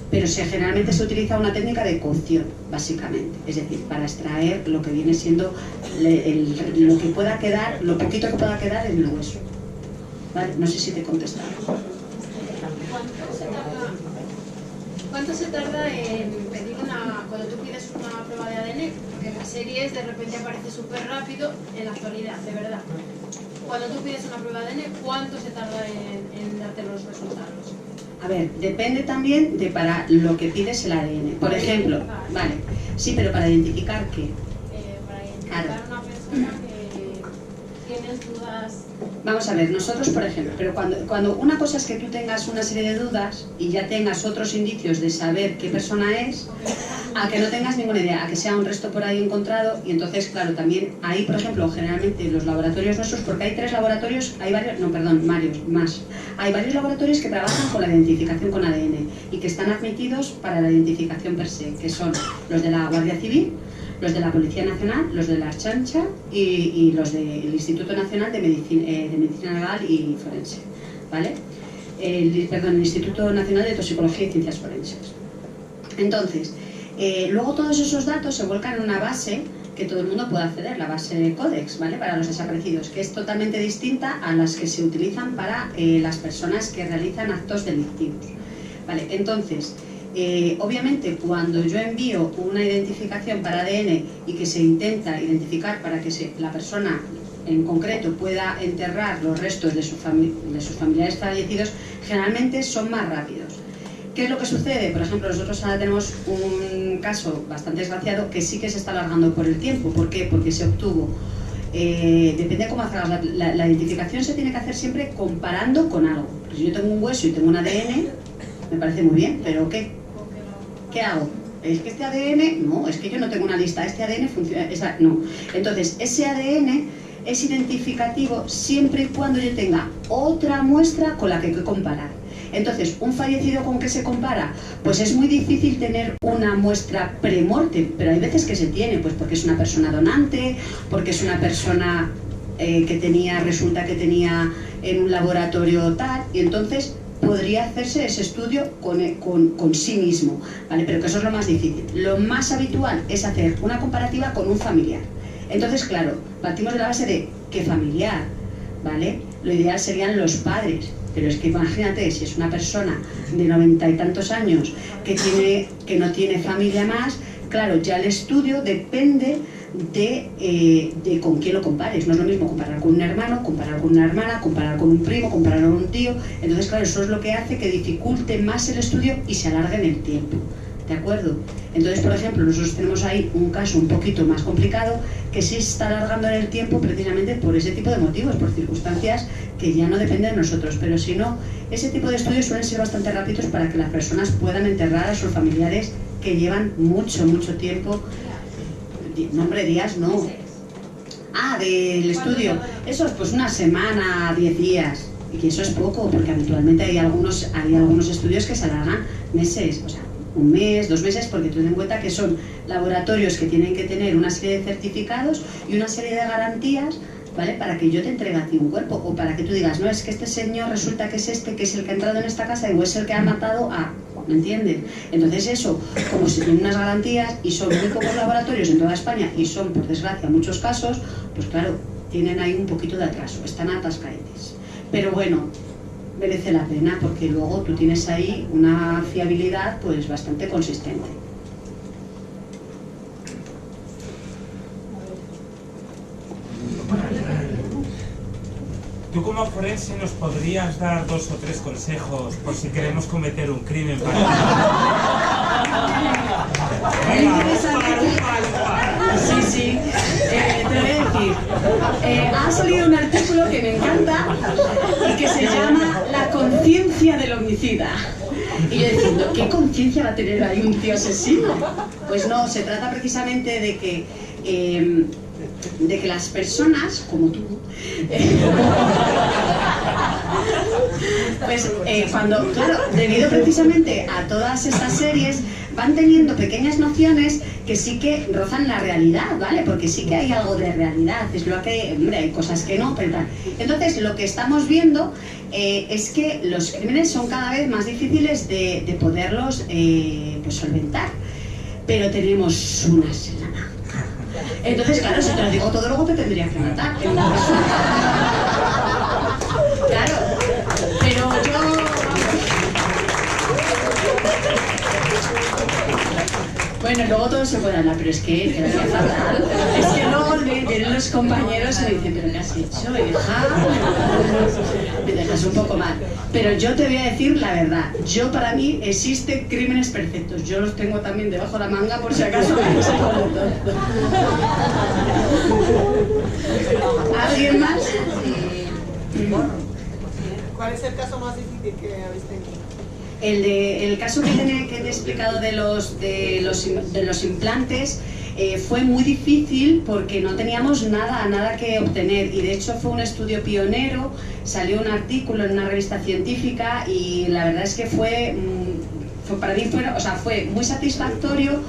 Pero generalmente se utiliza una técnica de cocción, básicamente, es decir, para extraer lo que viene siendo lo que pueda quedar, lo poquito que pueda quedar en el hueso. ¿Vale? No sé si te he contestado. ¿Cuánto se tarda en pedir cuando tú pides una prueba de ADN? Porque en las series de repente aparece súper rápido, en la actualidad, de verdad. Cuando tú pides una prueba de ADN, ¿cuánto se tarda en darte los resultados? A ver, depende también de para lo que pides el ADN. Por ejemplo, vale, sí, pero para identificar qué. Para identificar a una persona que tienes dudas. Vamos a ver, nosotros, por ejemplo, pero cuando una cosa es que tú tengas una serie de dudas y ya tengas otros indicios de saber qué persona es, a que no tengas ninguna idea, a que sea un resto por ahí encontrado, y entonces, claro, también ahí, por ejemplo, generalmente los laboratorios nuestros, porque hay 3 laboratorios, hay varios, no, perdón, varios, más. Hay varios laboratorios que trabajan con la identificación con ADN y que están admitidos para la identificación per se, que son los de la Guardia Civil, los de la Policía Nacional, los de la Archancha y los del Instituto Nacional de Medicina Legal y Forense, ¿vale? el Instituto Nacional de Toxicología y Ciencias Forenses. Entonces, luego todos esos datos se vuelcan en una base que todo el mundo puede acceder, la base Codex, ¿vale? Para los desaparecidos, que es totalmente distinta a las que se utilizan para las personas que realizan actos delictivos, ¿vale? Entonces, obviamente cuando yo envío una identificación para ADN y que se intenta identificar para que la persona en concreto pueda enterrar los restos de sus familiares fallecidos, generalmente son más rápidos. ¿Qué es lo que sucede? Por ejemplo, nosotros ahora tenemos un caso bastante desgraciado que sí que se está alargando por el tiempo. ¿Por qué? Porque se obtuvo, depende de cómo hagas la identificación, se tiene que hacer siempre comparando con algo. Pues si yo tengo un hueso y tengo un ADN, me parece muy bien, pero ¿qué? ¿Qué hago? ¿Es que este ADN? No, es que yo no tengo una lista, este ADN funciona, no. Entonces, ese ADN es identificativo siempre y cuando yo tenga otra muestra con la que hay que comparar. Entonces, ¿un fallecido con qué se compara? Pues es muy difícil tener una muestra pre-mortem, pero hay veces que se tiene, pues porque es una persona donante, porque es una persona que resulta que tenía en un laboratorio tal, y entonces podría hacerse ese estudio con sí mismo, ¿vale? Pero que eso es lo más difícil. Lo más habitual es hacer una comparativa con un familiar. Entonces, claro, partimos de la base de ¿qué familiar? ¿Vale? Lo ideal serían los padres. Pero es que imagínate, si es una persona de 90 y tantos años que no tiene familia más, claro, ya el estudio depende de con quién lo compares. No es lo mismo comparar con un hermano, comparar con una hermana, comparar con un primo, comparar con un tío. Entonces, claro, eso es lo que hace que dificulte más el estudio y se alargue en el tiempo. ¿De acuerdo? Entonces, por ejemplo, nosotros tenemos ahí un caso un poquito más complicado que sí está alargando en el tiempo precisamente por ese tipo de motivos, por circunstancias que ya no dependen de nosotros. Pero si no, ese tipo de estudios suelen ser bastante rápidos para que las personas puedan enterrar a sus familiares que llevan mucho tiempo. No, hombre, días no. Ah, del estudio. Eso es pues una semana, 10 días. Y que eso es poco, porque habitualmente hay algunos estudios que se alargan meses, o sea, 1 mes, 2 meses, porque ten en cuenta que son laboratorios que tienen que tener una serie de certificados y una serie de garantías, ¿vale? Para que yo te entregue a ti un cuerpo, o para que tú digas, no, es que este señor resulta que es que es el que ha entrado en esta casa y es el que ha matado a... ¿Me entiendes? Entonces eso, como si tienen unas garantías y son muy pocos laboratorios en toda España y son, por desgracia, muchos casos, pues claro, tienen ahí un poquito de atraso, están atascaetes. Pero bueno, merece la pena porque luego tú tienes ahí una fiabilidad pues bastante consistente. Tú como forense nos podrías dar 2 o 3 consejos por si queremos cometer un crimen para... Sí, te voy a decir, ha salido un artículo que me encanta y que se llama La conciencia del homicida. Y yo diciendo, ¿qué conciencia va a tener ahí un tío asesino? Pues no, se trata precisamente de que las personas, como tú, pues cuando, claro, debido precisamente a todas estas series, van teniendo pequeñas nociones que sí que rozan la realidad, ¿vale? Porque sí que hay algo de realidad, es lo que, hombre, hay cosas que no, pero tal. Entonces, lo que estamos viendo es que los crímenes son cada vez más difíciles de poderlos pues solventar, pero tenemos una semana. Entonces, claro, si te lo digo todo, luego te tendría que matar. Claro, pero yo... Bueno, luego todo se puede hablar, pero es que te hacía fatal. Es que luego vienen los compañeros y me dicen, ¿pero qué has hecho, hija? Me dejas un poco mal. Pero yo te voy a decir la verdad. Para mí existen crímenes perfectos. Yo los tengo también debajo de la manga por si acaso me se pone todo. ¿Alguien más? ¿Cuál es el caso más difícil que habéis tenido? El caso que te he explicado de los implantes fue muy difícil porque no teníamos nada que obtener, y de hecho fue un estudio pionero, salió un artículo en una revista científica y la verdad es que fue para mí fue muy satisfactorio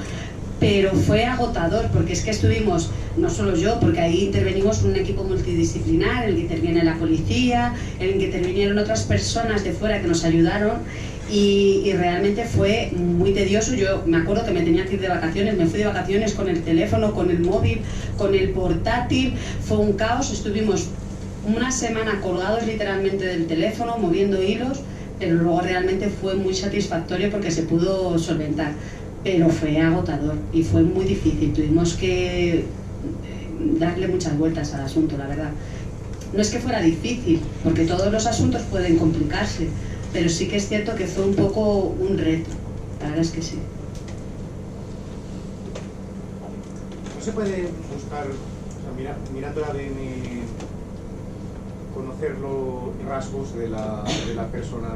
pero fue agotador, porque es que estuvimos, no solo yo, porque ahí intervenimos un equipo multidisciplinar, en el que interviene la policía, en el que intervinieron otras personas de fuera que nos ayudaron, y realmente fue muy tedioso. Yo me acuerdo que me tenía que ir de vacaciones, me fui de vacaciones con el teléfono, con el móvil, con el portátil, fue un caos. Estuvimos una semana colgados literalmente del teléfono, moviendo hilos, pero luego realmente fue muy satisfactorio porque se pudo solventar, pero fue agotador y fue muy difícil. Tuvimos que darle muchas vueltas al asunto, la verdad. No es que fuera difícil, porque todos los asuntos pueden complicarse, pero sí que es cierto que fue un poco un reto, la verdad es que sí. ¿No se puede buscar, o sea, mirando el ADN, conocer los rasgos de la persona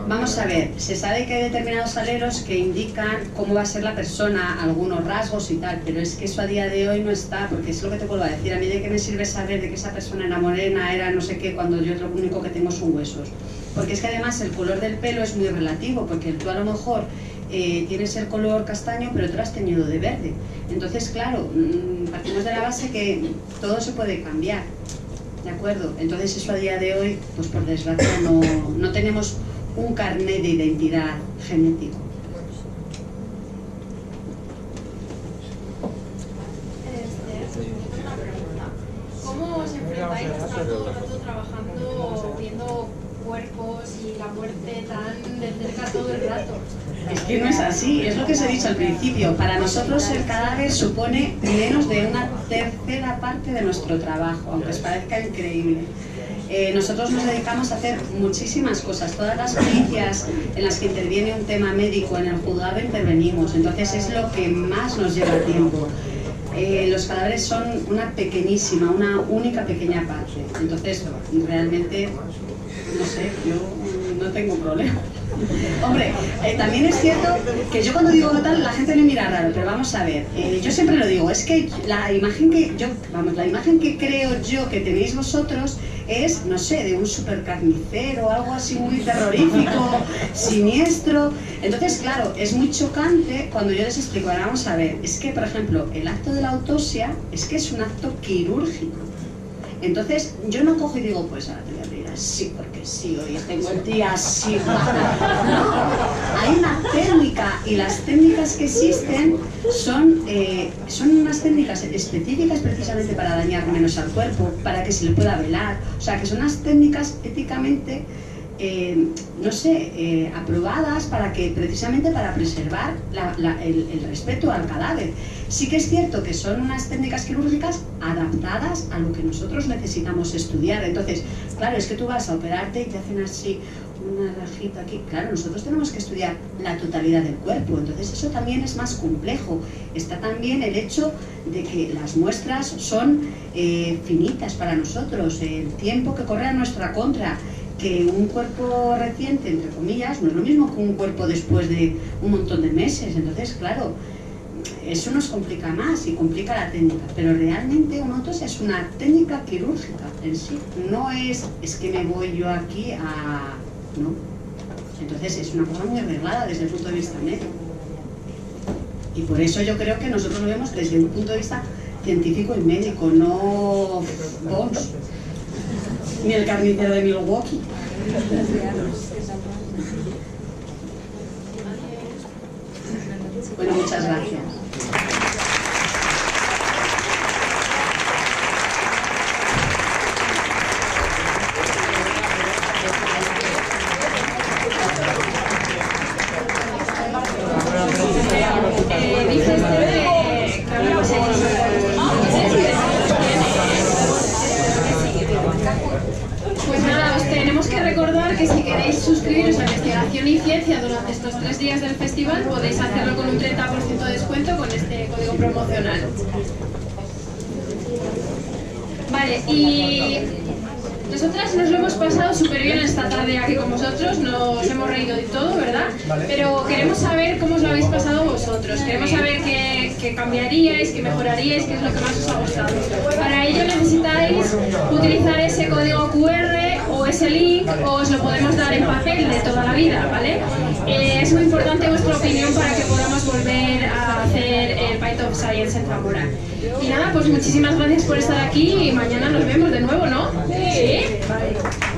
Vamos a ver, se sabe que hay determinados alelos que indican cómo va a ser la persona, algunos rasgos y tal, pero es que eso a día de hoy no está, porque es lo que te vuelvo a decir. A mí de qué me sirve saber de que esa persona era morena, era no sé qué, cuando yo lo único que tengo son huesos. Porque es que además el color del pelo es muy relativo, porque tú a lo mejor tienes el color castaño, pero tú lo has teñido de verde. Entonces, claro, partimos de la base que todo se puede cambiar, ¿de acuerdo? Entonces eso a día de hoy, pues por desgracia no tenemos un carnet de identidad genético. ¿Cómo os enfrentáis a estar todo el rato trabajando, viendo cuerpos y la muerte tan de cerca todo el rato? Es que no es así, es lo que os he dicho al principio. Para nosotros el cadáver supone menos de una tercera parte de nuestro trabajo, aunque os parezca increíble. Nosotros nos dedicamos a hacer muchísimas cosas. Todas las pericias en las que interviene un tema médico en el juzgado intervenimos, entonces es lo que más nos lleva tiempo. Los cadáveres son una pequeñísima, una única pequeña parte, entonces realmente, no sé, yo no tengo problema. Hombre, también es cierto que yo cuando digo tal, la gente me mira raro, pero vamos a ver, yo siempre lo digo, es que la imagen que creo yo que tenéis vosotros es, no sé, de un supercarnicero, algo así muy terrorífico, siniestro. Entonces, claro, es muy chocante cuando yo les explico, ahora vamos a ver, es que, por ejemplo, el acto de la autopsia es que es un acto quirúrgico. Entonces, yo no cojo y digo, pues ahora te voy a abrir así, porque sí, hoy tengo el día así. No, hay una técnica, y las técnicas que existen son unas técnicas específicas precisamente para dañar menos al cuerpo, para que se le pueda velar. O sea, que son unas técnicas éticamente, no sé, aprobadas para que, precisamente para preservar el respeto al cadáver. Sí que es cierto que son unas técnicas quirúrgicas adaptadas a lo que nosotros necesitamos estudiar. Entonces, claro, es que tú vas a operarte y te hacen así una rajita aquí. Claro, nosotros tenemos que estudiar la totalidad del cuerpo, entonces eso también es más complejo. Está también el hecho de que las muestras son finitas para nosotros, el tiempo que corre a nuestra contra, que un cuerpo reciente, entre comillas, no es lo mismo que un cuerpo después de un montón de meses. Entonces, claro, eso nos complica más y complica la técnica, pero realmente una autopsia es una técnica quirúrgica en sí, no es que me voy yo aquí a... no. Entonces es una cosa muy arreglada desde el punto de vista médico. Y por eso yo creo que nosotros lo vemos desde un punto de vista científico y médico, no Bones, ni el carnicero de Milwaukee. Bueno, muchas gracias. Pues nada, os tenemos que recordar que si queréis suscribiros a Investigación y Ciencia durante estos 3 días del festival, podéis hacerlo con un 30% de descuento con este código promocional. Vale, y nosotras nos lo hemos pasado súper bien esta tarde aquí con vosotros, nos hemos reído de todo, ¿verdad? Pero queremos saber cómo os lo habéis pasado vosotros, queremos saber qué cambiaríais, qué mejoraríais, qué es lo que más os ha gustado. Para ello necesitáis utilizar ese código QR o o ese link o os lo podemos dar en papel de toda la vida, ¿vale? Es muy importante vuestra opinión para que podamos volver a hacer el Byte of Science en Zamora. Y nada, pues muchísimas gracias por estar aquí y mañana nos vemos de nuevo, ¿no? Sí. Vale.